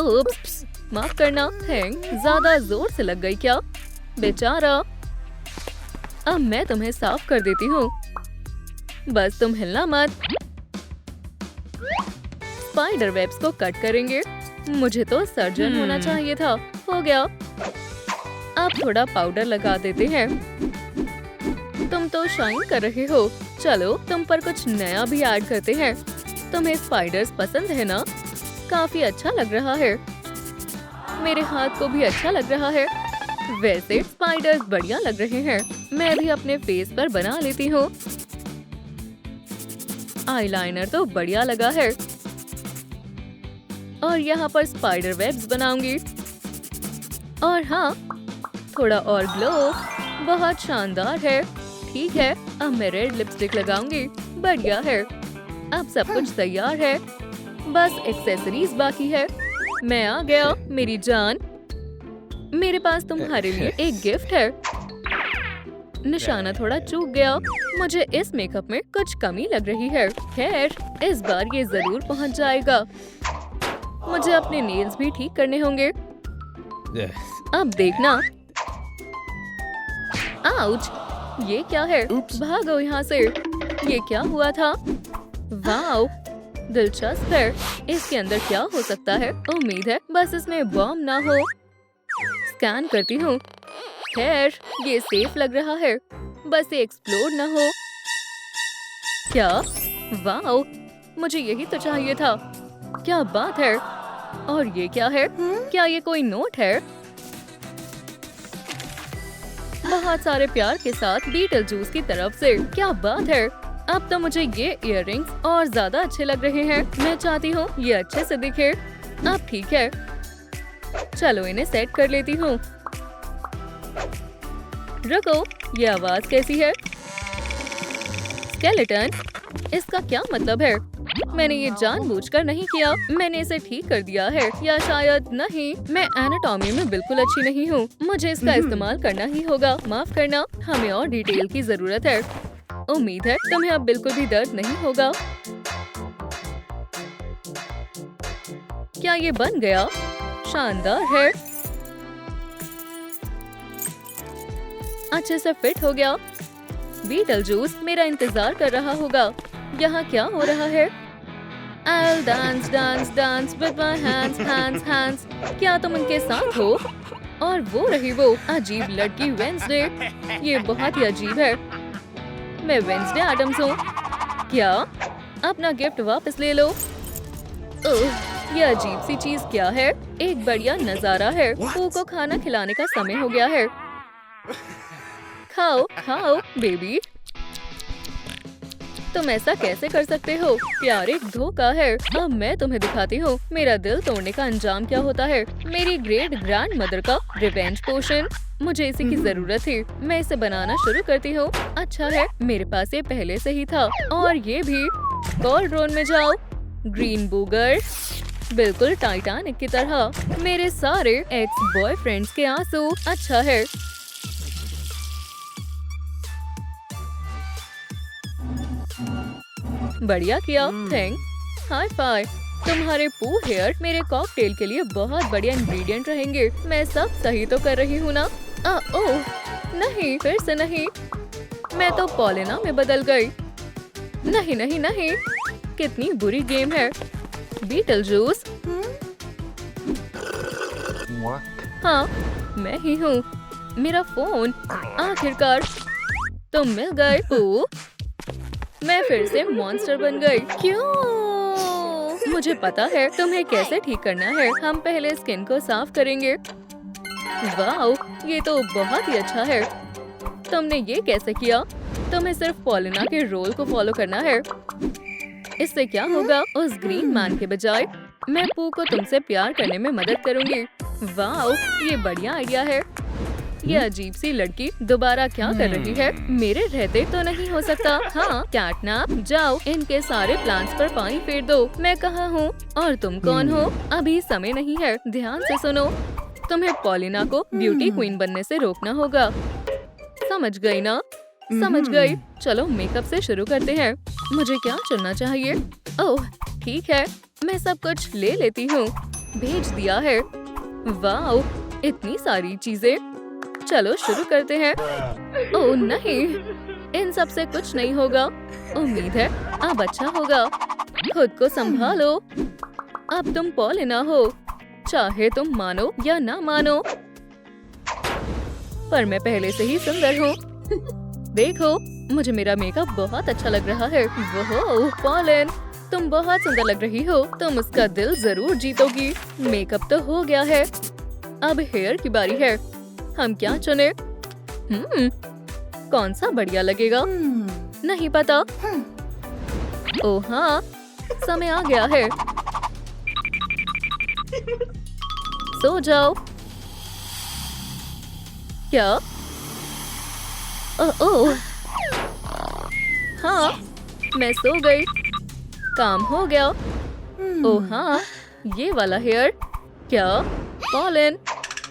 उप्स, माफ करना। थैंक, ज्यादा जोर से लग गई क्या? बेचारा। अब मैं तुम्हें साफ कर देती हूँ। बस तुम हिलना मत। स्पाइडर वेब्स को कट करेंगे। मुझे तो सर्जन होना चाहिए था। हो गया। अब थोड़ा पाउडर लगा देते हैं। तुम तो शाइन कर रहे हो। चलो तुम पर कुछ नया भी ऐड करते हैं। तुम्हें स्पाइडर्स पसंद है ना? काफी अच्छा लग रहा है। मेरे हाथ को भी अच्छा लग रहा है। वैसे स्पाइडर्स बढ़िया लग रहे हैं। मैं भी अपने फेस पर बना लेती हूँ। आईलाइनर तो बढ़िया लगा है और यहाँ पर स्पाइडर वेब्स बनाऊंगी। और हाँ, थोड़ा और ग्लो, बहुत शानदार है। ठीक है, अब मैं रेड लिपस्टिक लगाऊंगी। बढ़िया है। अब सब कुछ तैयार है, बस एक्सेसरीज बाकी है। मैं आ गया मेरी जान। मेरे पास तुम्हारे लिए एक गिफ्ट है। निशाना थोड़ा चूक गया। मुझे इस मेकअप में कुछ कमी लग रही है। खैर, इस बार ये जरूर पहुंच जाएगा। मुझे अपने नेल्स भी ठीक करने होंगे। अब देखना। आउच! ये क्या है? भागो यहाँ से। ये क्या हुआ था? वाओ, दिलचस्प है। इसके अंदर क्या हो सकता है? उम्मीद है बस इसमें बॉम्ब ना हो। स्कैन करती हूँ। खैर, ये सेफ लग रहा है। बस ये एक्सप्लोड ना हो। क्या? वाओ, मुझे यही तो चाहिए था। क्या बात है। और ये क्या है? क्या ये कोई नोट है? बहुत सारे प्यार के साथ बीटल जूस की तरफ से। क्या बात है। अब तो मुझे ये इयररिंग्स और ज्यादा अच्छे लग रहे हैं। मैं चाहती हूँ ये अच्छे से दिखे। अब ठीक है, चलो इन्हें सेट कर लेती हूँ। रुको, ये आवाज कैसी है? स्केलेटन? इसका क्या मतलब है? मैंने ये जानबूझकर नहीं किया। मैंने इसे ठीक कर दिया है, या शायद नहीं। मैं एनाटॉमी में बिल्कुल अच्छी नहीं हूँ। मुझे इसका इस्तेमाल करना ही होगा। माफ करना, हमें और डिटेल की जरूरत है। उम्मीद है तुम्हें अब बिल्कुल भी दर्द नहीं होगा। क्या ये बन गया? शानदार है। अच्छे से फिट हो गया। बीटल जूस मेरा इंतजार कर रहा होगा। यहाँ क्या हो रहा है? I'll dance, dance, dance with my hands, hands, hands. क्या तुम उनके साथ हो? और वो रही वो अजीब लड़की वेंसडे। ये बहुत ही अजीब है। मैं वेंसडे एडम्स हूँ। क्या? अपना गिफ्ट वापस ले लो। ओह, ये अजीब सी चीज क्या है? एक बढ़िया नजारा है। पू को खाना खिलाने का समय हो गया है। खाओ खाओ बेबी। तुम ऐसा कैसे कर सकते हो? प्यार एक धोखा है। अब मैं तुम्हें दिखाती हूँ मेरा दिल तोड़ने का अंजाम क्या होता है। मेरी ग्रेट ग्रैंड मदर का रिवेंज पोशन। मुझे इसी की जरूरत थी। मैं इसे बनाना शुरू करती हूँ। अच्छा है, मेरे पास ये पहले से ही था। और ये भी। कॉल्ड्रोन में जाओ। ग्रीन बूगर, बिल्कुल टाइटैनिक की तरह। मेरे सारे एक्स बॉयफ्रेंड्स के आंसू। अच्छा है। बढ़िया किया, थैंक। Hi fi. तुम्हारे पू हेयर मेरे कॉकटेल के लिए बहुत बढ़िया इंग्रेडिएंट रहेंगे। मैं सब सही तो कर रही हूँ ना? ओह नहीं, फिर से नहीं। मैं तो पॉलिना में बदल गई। नहीं नहीं नहीं, कितनी बुरी गेम है। Beetle juice. हाँ, मैं ही हूँ। मेरा फोन। आखिरकार तुम मिल गए पू। मैं फिर से मॉन्स्टर बन गई। क्यों? मुझे पता है तुम्हें कैसे ठीक करना है। हम पहले स्किन को साफ करेंगे। वाओ, ये तो बहुत ही अच्छा है। तुमने ये कैसे किया? तुम्हें सिर्फ पॉलिना के रोल को फॉलो करना है। इससे क्या होगा? उस ग्रीन मैन के बजाय मैं पू को तुमसे प्यार करने में मदद करूंगी। वाओ, ये बढ़िया आइडिया है। ये अजीब सी लड़की दोबारा क्या कर रही है? मेरे रहते तो नहीं हो सकता। हाँ, कैटनैप, जाओ इनके सारे प्लांट्स पर पानी फेर दो। मैं कहाँ हूँ और तुम कौन हो? अभी समय नहीं है, ध्यान से सुनो। तुम्हें पॉलिना को ब्यूटी क्वीन बनने से रोकना होगा। समझ गई ना? समझ गई। चलो मेकअप से शुरू करते हैं। मुझे क्या चुनना चाहिए? ओह ठीक है, मैं सब कुछ ले लेती हूँ। भेज दिया है। वाओ, इतनी सारी चीजें। चलो शुरू करते हैं। ओह नहीं, इन सब से कुछ नहीं होगा। उम्मीद है अब अच्छा होगा। खुद को संभालो। अब तुम पॉलिना हो, चाहे तुम मानो या ना मानो। पर मैं पहले से ही सुंदर हूँ। देखो, मुझे मेरा मेकअप बहुत अच्छा लग रहा है। वो पॉलिन, तुम बहुत सुंदर लग रही हो। तुम उसका दिल जरूर जीतोगी। मेकअप तो हो गया है, अब हेयर की बारी है। हम क्या चुने? कौन सा बढ़िया लगेगा? नहीं पता। ओह हाँ, समय आ गया है। सो जाओ। क्या? ओह हाँ, मैं सो गई। काम हो गया। ओह हाँ, ये वाला हेयर। क्या? पॉलन।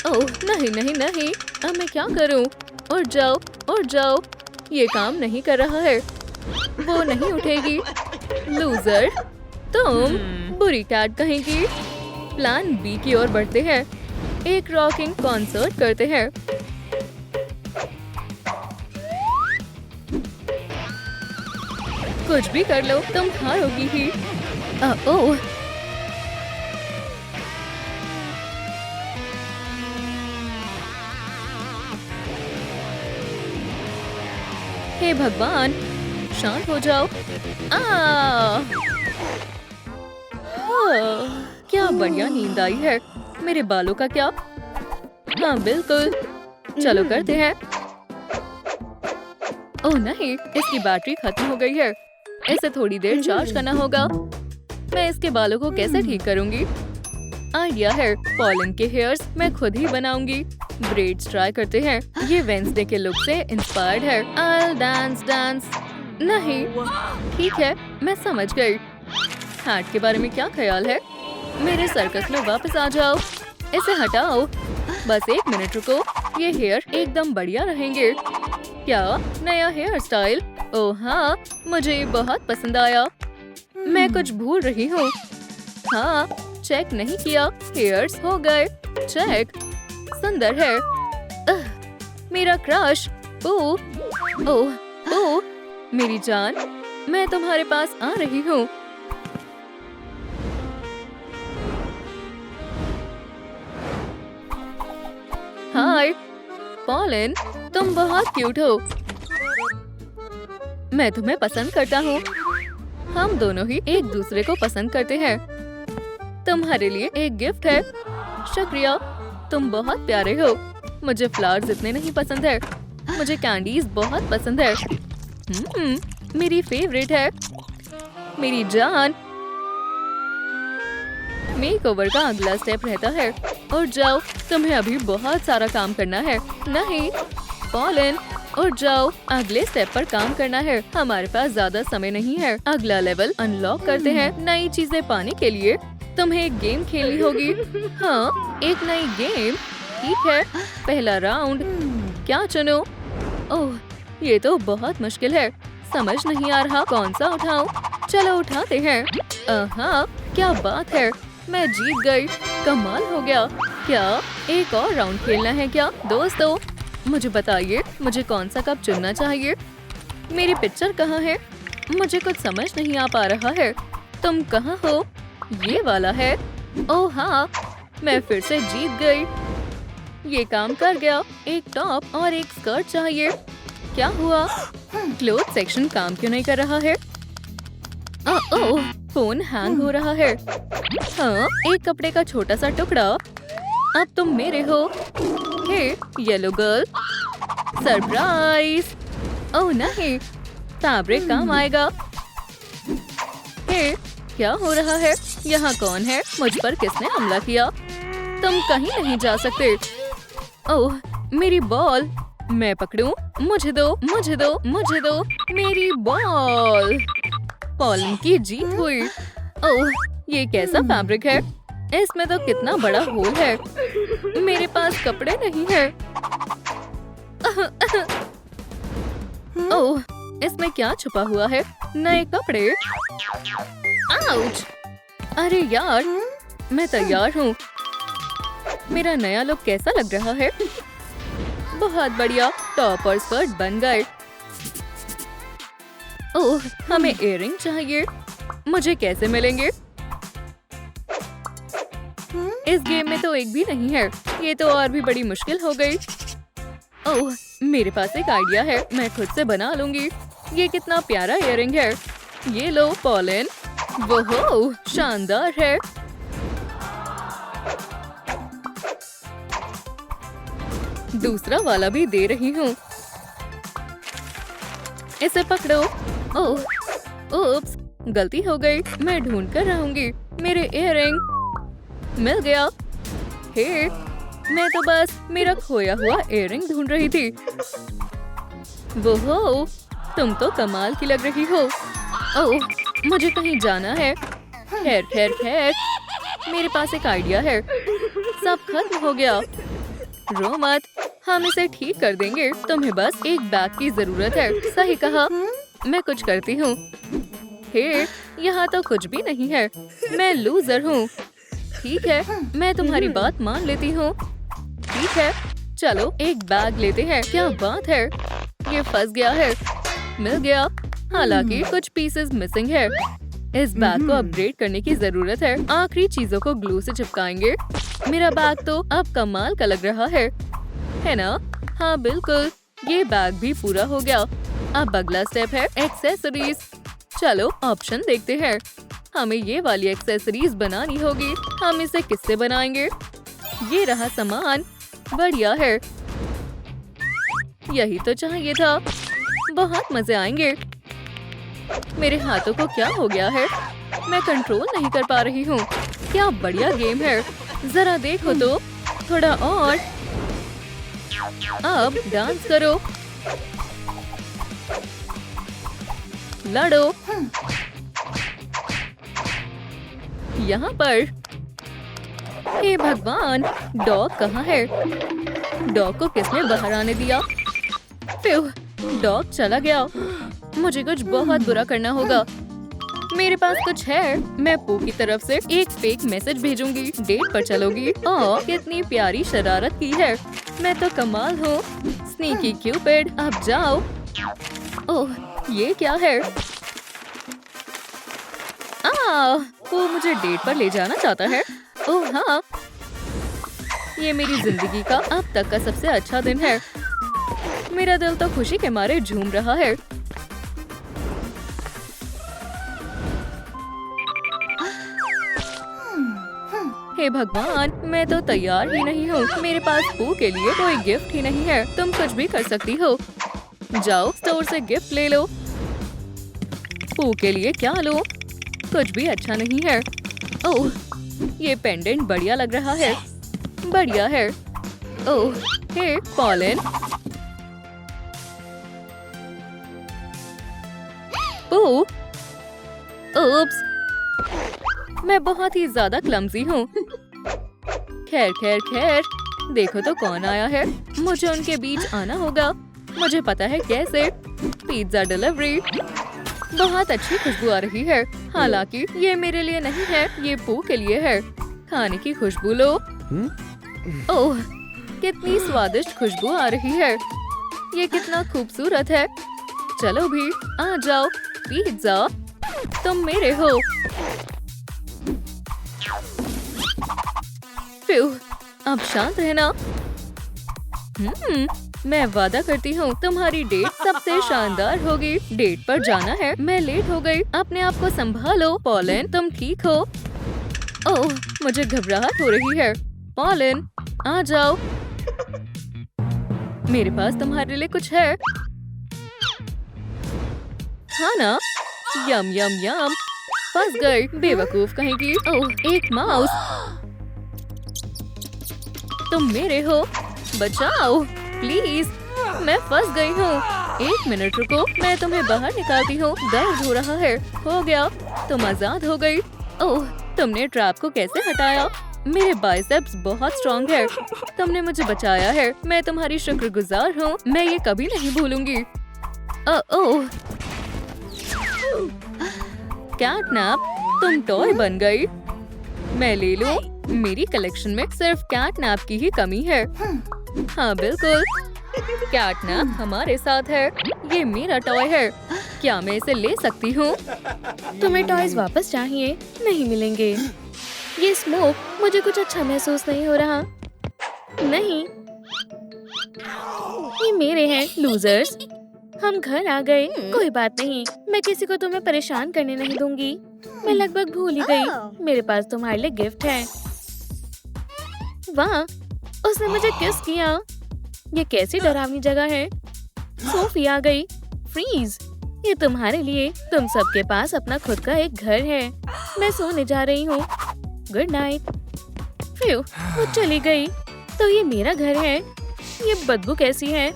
ओह नहीं नहीं नहीं, अब मैं क्या करूं? उठ जाओ, उठ जाओ। ये काम नहीं कर रहा है। वो नहीं उठेगी। लूजर, तुम बुरी कैट कहेंगी। प्लान बी की ओर बढ़ते हैं। एक रॉकिंग कॉन्सर्ट करते हैं। कुछ भी कर लो, तुम हारोगी ही। ओह हे भगवान, शांत हो जाओ। क्या बढ़िया नींद आई है। मेरे बालों का क्या? हाँ बिल्कुल, चलो करते हैं। ओह नहीं, इसकी बैटरी खत्म हो गई है। इसे थोड़ी देर चार्ज करना होगा। मैं इसके बालों को कैसे ठीक करूंगी? आइडिया है, पॉलन के हेयर्स मैं खुद ही बनाऊंगी। ब्रेड्स ट्राई करते हैं। ये वेंसडे के लुक से इंस्पायर्ड है। I'll dance dance. नहीं, ठीक है, मैं समझ गई। हैट के बारे में क्या ख्याल है? मेरे सर्कस में वापस आ जाओ। इसे हटाओ। बस एक मिनट रुको। ये हेयर एकदम बढ़िया रहेंगे। क्या नया हेयर स्टाइल? ओह हाँ, मुझे ये बहुत पसंद आया। मैं कुछ भूल रही हूँ। हाँ, चेक नहीं किया। हेयर्स हो गए। चेक। सुंदर है। मेरा क्रश। ओह ओह ओह, मेरी जान, मैं तुम्हारे पास आ रही हूँ। हाय पॉलन, तुम बहुत क्यूट हो। मैं तुम्हें पसंद करता हूँ। हम दोनों ही एक दूसरे को पसंद करते हैं। तुम्हारे लिए एक गिफ्ट है। शुक्रिया, तुम बहुत प्यारे हो। मुझे फ्लावर्स इतने नहीं पसंद है। मुझे कैंडीज बहुत पसंद है। मेरी फेवरेट है। मेरी जान। मेकओवर का अगला स्टेप रहता है। उठ जाओ, तुम्हें अभी बहुत सारा काम करना है। नहीं पॉलन, उठ जाओ, अगले स्टेप पर काम करना है। हमारे पास ज्यादा समय नहीं है। अगला लेवल अनलॉक करते हैं। नई चीजें पाने के लिए तुम्हें एक गेम खेलनी होगी। हाँ, एक नई गेम। ठीक है, पहला राउंड। क्या चुनो? ओह, ये तो बहुत मुश्किल है। समझ नहीं आ रहा कौन सा उठाऊं। चलो उठाते हैं। हाँ, क्या बात है, मैं जीत गई। कमाल हो गया। क्या एक और राउंड खेलना है क्या? दोस्तों मुझे बताइए, मुझे कौन सा कप चुनना चाहिए? मेरी पिक्चर कहाँ है? मुझे कुछ समझ नहीं आ पा रहा है। तुम कहाँ हो? ये वाला है। ओह हाँ, मैं फिर से जीत गई। ये काम कर गया। एक टॉप और एक स्कर्ट चाहिए। क्या हुआ? क्लोथ सेक्शन काम क्यों नहीं कर रहा है? ओह, फोन हैंग हो रहा है। हाँ, एक कपड़े का छोटा सा टुकड़ा। अब तुम मेरे हो। हे येलो गर्ल, सरप्राइज। ओह नहीं, फैब्रिक काम आएगा। हे, क्या हो रहा है? यहाँ कौन है? मुझ पर किसने हमला किया? तुम कहीं नहीं जा सकते। ओह, मेरी बॉल। मैं पकड़ूं? मुझे दो, मुझे दो, मुझे दो। मेरी बॉल। पॉलन की जीत हुई। ओह, ये कैसा फैब्रिक है? इसमें तो कितना बड़ा होल है। मेरे पास कपड़े नहीं है। ओह, इसमें क्या छुपा हुआ है? नए कपड़े। आउच! अरे यार, मैं तैयार हूँ। मेरा नया लुक कैसा लग रहा है? बहुत बढ़िया, टॉप और स्कर्ट बन गए। ओह, हमें इयररिंग चाहिए। मुझे कैसे मिलेंगे? इस गेम में तो एक भी नहीं है। ये तो और भी बड़ी मुश्किल हो गई। ओह, मेरे पास एक आइडिया है। मैं खुद से बना लूंगी। ये कितना प्यारा इयररिंग है। ये लो पॉलन। वो शानदार है। दूसरा वाला भी दे रही हूँ। इसे पकड़ो। ओह, ओप्स, गलती हो गई। मैं ढूंढ कर रहूंगी। मेरे इयररिंग मिल गया। हे, मैं तो बस मेरा खोया हुआ इयररिंग ढूंढ रही थी। वो, तुम तो कमाल की लग रही हो। ओह, मुझे कहीं जाना है। खैर खैर खैर, मेरे पास एक आइडिया है। सब खत्म हो गया। रो मत, हम इसे ठीक कर देंगे। तुम्हें बस एक बैग की जरूरत है। सही कहा। मैं कुछ करती हूँ। हे, यहाँ तो कुछ भी नहीं है। मैं लूजर हूँ। ठीक है, मैं तुम्हारी बात मान लेती हूँ। ठीक है, चलो एक बैग लेते हैं। क्या बात है, ये फंस गया है। मिल गया, हालांकि कुछ पीसेस मिसिंग है। इस बैग को अपग्रेड करने की जरूरत है। आखिरी चीजों को ग्लू से चिपकाएंगे। मेरा बैग तो अब कमाल का लग रहा है ना? हाँ बिल्कुल, ये बैग भी पूरा हो गया। अब अगला स्टेप है एक्सेसरीज। चलो ऑप्शन देखते हैं। हमें ये वाली एक्सेसरीज बनानी होगी। हम इसे किससे बनाएंगे? ये रहा सामान। बढ़िया है, यही तो चाहिए था। बहुत मजे आएंगे। मेरे हाथों को क्या हो गया है? मैं कंट्रोल नहीं कर पा रही हूँ। क्या बढ़िया गेम है, जरा देखो तो। थोड़ा और। अब डांस करो। लड़ो। यहाँ पर। हे भगवान, डॉग कहाँ है? डॉग को किसने बाहर आने दिया? फिर डॉग चला गया। मुझे कुछ बहुत बुरा करना होगा। मेरे पास कुछ है। मैं पू की तरफ से एक फेक मैसेज भेजूंगी। डेट पर चलोगी? ओह, कितनी प्यारी शरारत की है। मैं तो कमाल हूँ। स्नीकी क्यूपिड, अब जाओ। ओह, ये क्या है? वो मुझे डेट पर ले जाना चाहता है। ओह हाँ, ये मेरी जिंदगी का अब तक का सबसे अच्छा दिन है। मेरा दिल तो खुशी के मारे झूम रहा है। हे भगवान, मैं तो तैयार ही नहीं हूँ। मेरे पास पू के लिए कोई गिफ्ट ही नहीं है। तुम कुछ भी कर सकती हो। जाओ स्टोर से गिफ्ट ले लो। पू के लिए क्या लो? कुछ भी अच्छा नहीं है। ओह, ये पेंडेंट बढ़िया लग रहा है। बढ़िया है। ओह, हे पॉलन। पू, ओप्स, मैं बहुत ही ज्यादा क्लमजी हूँ। खैर खैर खैर, देखो तो कौन आया है। मुझे उनके बीच आना होगा। मुझे पता है कैसे। Pizza delivery. बहुत अच्छी खुशबू आ रही है। हालांकि ये मेरे लिए नहीं है, ये पू के लिए है। खाने की खुशबू लो। ओह, कितनी स्वादिष्ट खुशबू आ रही है। ये कितना खूबसूरत है। चलो भी, आ जाओ। पिज्जा, तुम मेरे हो। फिर अब शांत रहना। मैं वादा करती हूँ तुम्हारी डेट सबसे शानदार होगी। डेट पर जाना है। मैं लेट हो गई। अपने आप को संभालो। पॉलन, तुम ठीक हो? ओह, मुझे घबराहट हो रही है। पॉलन, आ जाओ। मेरे पास तुम्हारे लिए कुछ है। हाँ ना? यम यम यम। फंस गई, बेवकूफ कहेगी। ओह, एक माउस। तुम मेरे हो। बचाओ प्लीज, मैं फंस गई हूँ। एक मिनट रुको, मैं तुम्हें बाहर निकालती हूँ। दर्द हो रहा है। हो गया, तुम आजाद हो गई। ओह, तुमने ट्रैप को कैसे हटाया? मेरे बाइसेप्स बहुत स्ट्रॉन्ग है। तुमने मुझे बचाया है। मैं तुम्हारी शुक्रगुजार हूँ। मैं ये कभी नहीं भूलूंगी। ओह, कैटनैप, तुम टॉय बन गई। मैं ले लूं? मेरी कलेक्शन में सिर्फ कैटनैप की ही कमी है। हाँ बिल्कुल, कैटनैप हमारे साथ है। ये मेरा टॉय है। क्या मैं इसे ले सकती हूँ? तुम्हें टॉयज वापस चाहिए? नहीं मिलेंगे। ये स्मोक, मुझे कुछ अच्छा महसूस नहीं हो रहा। नहीं, ये मेरे हैं लूजर्स। हम घर आ गए। कोई बात नहीं, मैं किसी को तुम्हें परेशान करने नहीं दूंगी। मैं लगभग भूल ही गई। मेरे पास तुम्हारे लिए गिफ्ट है। वाह, उसने मुझे किस किया। ये कैसी डरावनी जगह है। सोफी आ गई। फ्रीज, ये तुम्हारे लिए। तुम सबके पास अपना खुद का एक घर है। मैं सोने जा रही हूँ। Good night. फिर वो चली गई। तो ये मेरा घर है। ये बदबू कैसी है?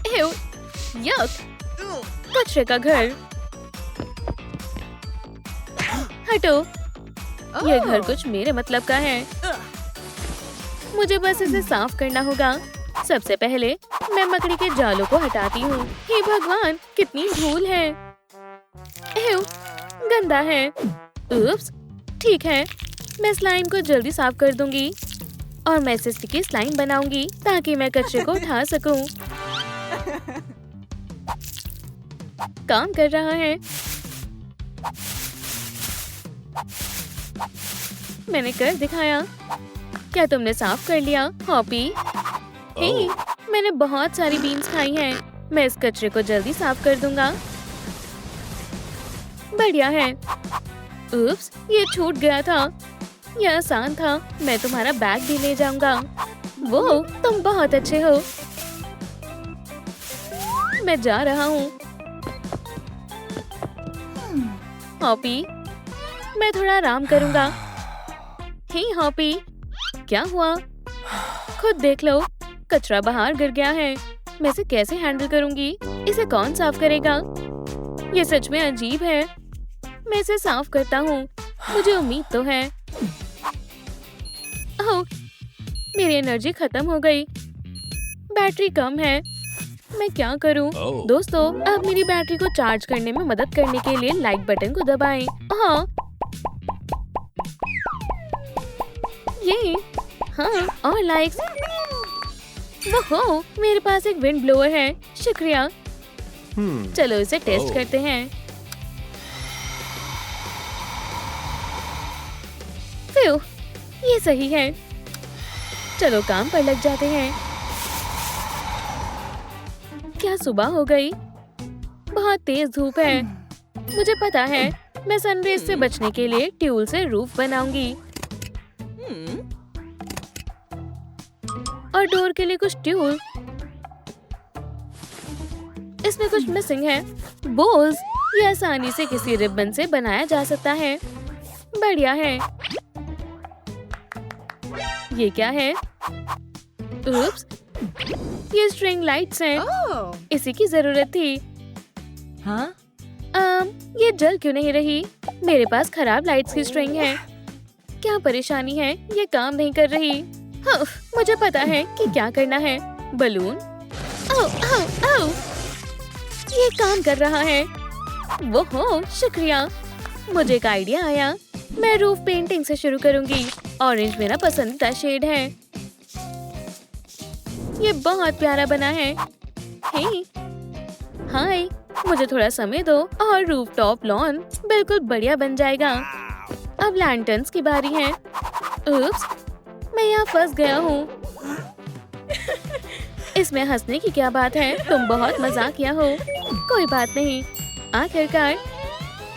एव, यक, कचरे का घर। हटो। ये घर कुछ मेरे मतलब का है। मुझे बस इसे साफ करना होगा। सबसे पहले मैं मकड़ी के जालों को हटाती हूँ। हे भगवान, कितनी धूल है। एव, गंदा है। उप्स, ठीक है। मैं स्लाइम को जल्दी साफ कर दूंगी और मैं इसे स्टिकी स्लाइम बनाऊंगी ताकि मैं कचरे को उठा सकूं। काम कर रहा है। मैंने कर दिखाया। क्या तुमने साफ कर लिया, हॉपी? हे, मैंने बहुत सारी बीन्स खाई हैं। मैं इस कचरे को जल्दी साफ कर दूंगा। बढ़िया है। उप्स, ये छूट गया था। यह आसान था। मैं तुम्हारा बैग भी ले जाऊंगा। वो, तुम बहुत अच्छे हो। मैं जा रहा हूँ। हॉपी, मैं थोड़ा आराम करूंगा। हे हॉपी, क्या हुआ? खुद देख लो, कचरा बाहर गिर गया है। मैं इसे कैसे हैंडल करूंगी? इसे कौन साफ करेगा? ये सच में अजीब है। मैं इसे साफ करता हूँ। मुझे उम्मीद तो है। ओह, मेरी एनर्जी खत्म हो गई। बैटरी कम है। मैं क्या करूं? दोस्तों, अब मेरी बैटरी को चार्ज करने में मदद करने के लिए लाइक बटन को दबाएं। हाँ, ये, हाँ, और लाइक्स। वो, मेरे पास एक विंड ब्लोअर है। शुक्रिया। चलो इसे टेस्ट करते हैं। फिर, ये सही है। चलो काम पर लग जाते हैं। क्या सुबह हो गई? बहुत तेज धूप है। मुझे पता है। मैं सनरेज से बचने के लिए ट्यूल से रूफ बनाऊंगी और डोर के लिए कुछ ट्यूल। इसमें कुछ मिसिंग है। बोल्स, ये आसानी से किसी रिबन से बनाया जा सकता है। बढ़िया है। ये क्या है? उप्स, ये स्ट्रिंग लाइट्स हैं। इसी की जरूरत थी। हाँ? ये जल क्यों नहीं रही? मेरे पास खराब लाइट्स की स्ट्रिंग है। क्या परेशानी है? ये काम नहीं कर रही। हाँ, मुझे पता है कि क्या करना है। बलून। आओ, आओ, आओ। ये काम कर रहा है। वो हो, शुक्रिया। मुझे एक आइडिया आया। मैं रूफ पेंटिंग से शुरू करूंगी। ऑरेंज मेरा पसंदीदा शेड है। ये बहुत प्यारा बना है। हे, हाय, मुझे थोड़ा समय दो और रूफ टॉप लॉन बिल्कुल बढ़िया बन जाएगा। अब लैंटर्न्स की बारी है। उप्स, मैं यहाँ फंस गया हूँ। इसमें हंसने की क्या बात है? तुम बहुत मजाकिया हो। कोई बात नहीं। आखिरकार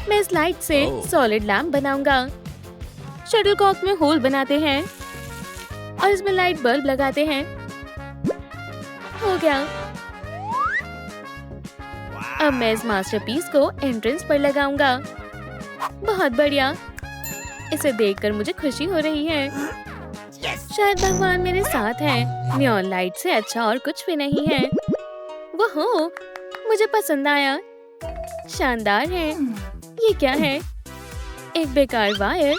मैं इस लाइट से सॉलिड लैम्प बनाऊंगा। शटलकॉक में होल बनाते हैं और इसमें लाइट बल्ब लगाते हैं। हो गया। अब मैं इस मास्टरपीस को एंट्रेंस पर लगाऊंगा। बहुत बढ़िया। इसे देखकर मुझे खुशी हो रही है। शायद भगवान मेरे साथ है। नियॉन लाइट से अच्छा और कुछ भी नहीं है। वो हो, मुझे पसंद आया। शानदार है। ये क्या है? एक बेकार वायर।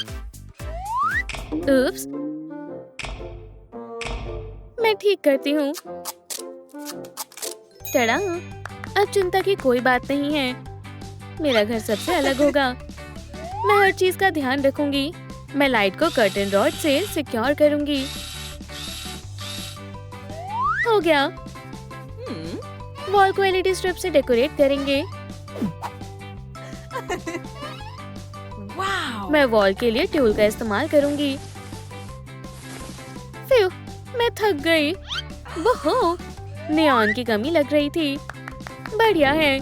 उप्स, मैं ठीक करती हूँ। टड़ा, अब चिंता की कोई बात नहीं है। मेरा घर सबसे अलग होगा। मैं हर चीज का ध्यान रखूंगी। मैं लाइट को कर्टन रॉड से सिक्योर करूंगी। हो गया। वॉल को एलईडी स्ट्रिप से डेकोरेट करेंगे। मैं वॉल के लिए ट्यूल का इस्तेमाल करूंगी। फिर मैं थक गई। वो, नियॉन की कमी लग रही थी। बढ़िया है।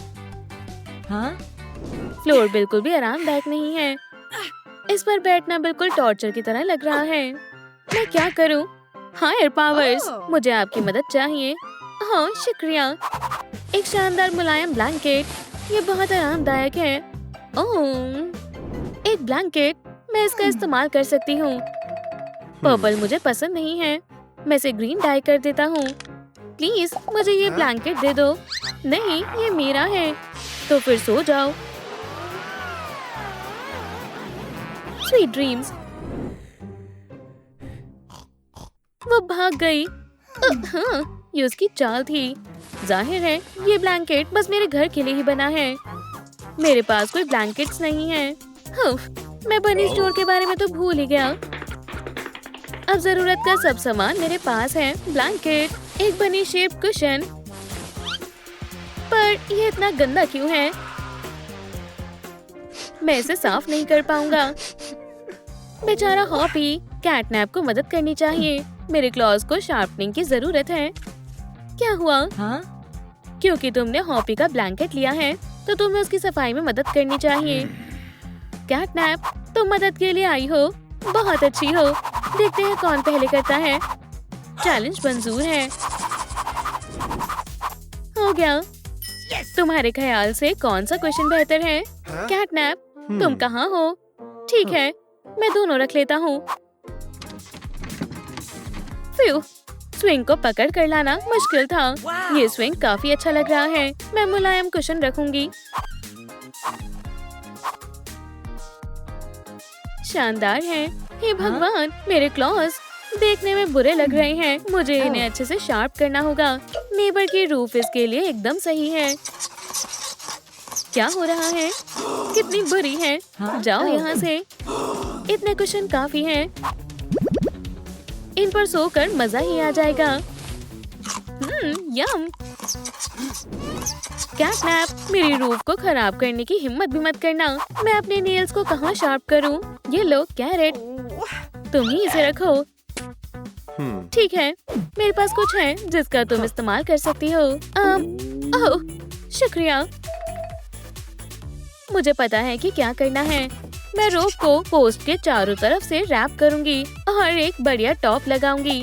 हाँ? फ्लोर बिल्कुल भी आरामदायक नहीं है। इस पर बैठना बिल्कुल टॉर्चर की तरह लग रहा है। मैं क्या करूं? हायर पावर्स, मुझे आपकी मदद चाहिए। हाँ, शुक्रिया। एक शानदार मुलायम ब्लैंकेट। ये बहुत आरामदायक है। ओह, एक ब्लैंकेट, मैं इसका इस्तेमाल कर सकती हूँ। पर्पल मुझे पसंद नहीं है, मैं इसे ग्रीन डाई कर देता हूँ। प्लीज मुझे ये ब्लैंकेट दे दो। नहीं, ये मेरा है। तो फिर सो जाओ। Sweet dreams. वो भाग गई। हाँ, ये उसकी चाल थी। जाहिर है ये ब्लैंकेट बस मेरे घर के लिए ही बना है। मेरे पास कोई ब्लैंकेट्स नहीं है। मैं बनी स्टोर के बारे में तो भूल ही गया। अब जरूरत का सब सामान मेरे पास है। ब्लैंकेट, एक बनी शेप कुशन। पर ये इतना गंदा क्यों है? मैं इसे साफ नहीं कर पाऊंगा। बेचारा हॉपी, कैटनैप को मदद करनी चाहिए। मेरे क्लॉज को शार्पनिंग की जरूरत है। क्या हुआ? हाँ? क्योंकि तुमने हॉपी का ब्लैंकेट लिया है तो तुम्हें उसकी सफाई में मदद करनी चाहिए। कैटनैप, तुम मदद के लिए आई हो। बहुत अच्छी हो। देखते हैं कौन पहले करता है। चैलेंज मंजूर है। हो गया। तुम्हारे ख्याल से कौन सा क्वेश्चन बेहतर है? कैटनैप, तुम कहाँ हो? ठीक है, मैं दोनों रख लेता हूँ। स्विंग को पकड़ कर लाना मुश्किल था। ये स्विंग काफी अच्छा लग रहा है। मैं मुलायम कुशन रखूंगी। शानदार है। हे भगवान, मेरे क्लॉज देखने में बुरे लग रहे हैं। मुझे इन्हें अच्छे से शार्प करना होगा। नेबर की रूफ इसके लिए एकदम सही है। क्या हो रहा है? कितनी बुरी है। जाओ यहाँ से। इतने कुशन काफी हैं। इन पर सोकर मजा ही आ जाएगा। यम। कैटनैप, मेरी रूफ को खराब करने की हिम्मत भी मत करना। मैं अपने नेल्स को कहाँ शार्प करूँ? ये लो कैरेट, तुम ही इसे रखो। ठीक है, मेरे पास कुछ है जिसका तुम इस्तेमाल कर सकती हो। ओह, शुक्रिया। मुझे पता है कि क्या करना है। मैं रोप को पोस्ट के चारों तरफ से रैप करूंगी और एक बढ़िया टॉप लगाऊंगी।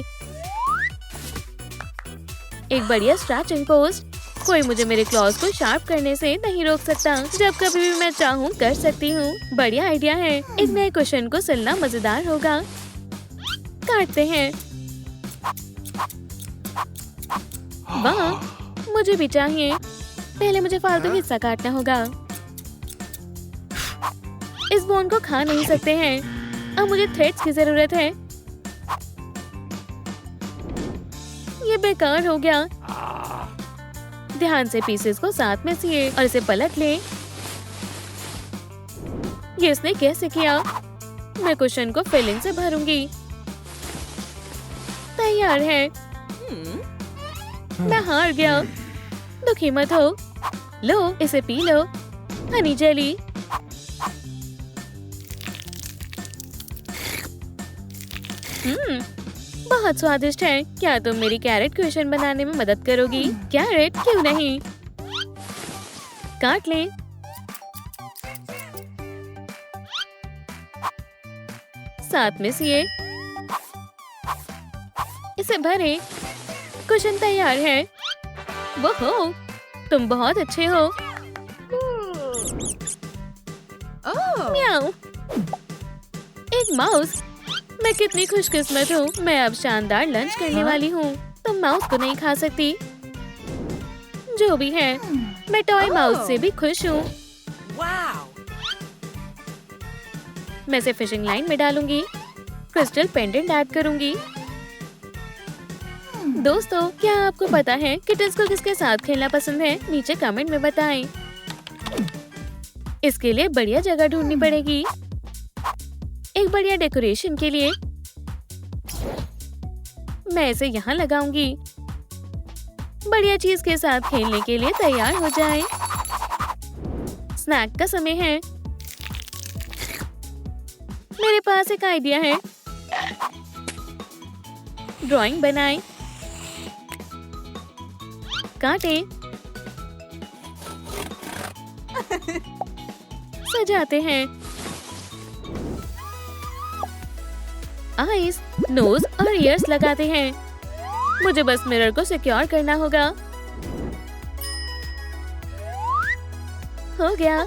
एक बढ़िया स्ट्रैचिंग पोस्ट। कोई मुझे मेरे क्लॉज को शार्प करने से नहीं रोक सकता। जब कभी भी मैं चाहूँ कर सकती हूँ। बढ़िया आइडिया है। एक नए कुशन को सिलना मजेदार होगा। काटते हैं। वाह, मुझे भी चाहिए। पहले मुझे फालतू हिस्सा काटना होगा। इस बोन को खा नहीं सकते हैं। अब मुझे थ्रेड्स की जरूरत है। ये बेकार हो गया। ध्यान से पीसेस को साथ में सिए और इसे पलट लें। ये इसने कैसे किया? मैं कुशन को फिलिंग से भरूंगी। तैयार है। मैं हार गया। दुखी मत हो। लो, इसे पी लो। हनी जेली। बहुत स्वादिष्ट है। क्या तुम मेरी कैरेट क्वेश्चन बनाने में मदद करोगी? कैरेट क्यों नहीं? काट ले। साथ में सिए। इसे भरे। कुशन तैयार है। वो हो, तुम बहुत अच्छे हो। म्याऊ। एक माउस। मैं कितनी खुशकिस्मत हूँ। मैं अब शानदार लंच करने वाली हूँ। तुम माउस को नहीं खा सकती। जो भी है, मैं टॉय माउस से भी खुश हूँ। मैं इसे फिशिंग लाइन में डालूंगी। क्रिस्टल पेंडेंट ऐड करूंगी। दोस्तों, क्या आपको पता है किटन्स को किसके साथ खेलना पसंद है? नीचे कमेंट में बताएं। इसके लिए बढ़िया जगह ढूंढनी पड़ेगी। एक बढ़िया डेकोरेशन के लिए मैं इसे यहाँ लगाऊंगी। बढ़िया चीज के साथ खेलने के लिए तैयार हो जाएं। स्नैक का समय है। मेरे पास एक आइडिया है। ड्राइंग बनाएं। काटें। सजाते हैं। आईज, नोज और ईयर्स लगाते हैं। मुझे बस मिरर को सिक्योर करना होगा। हो गया।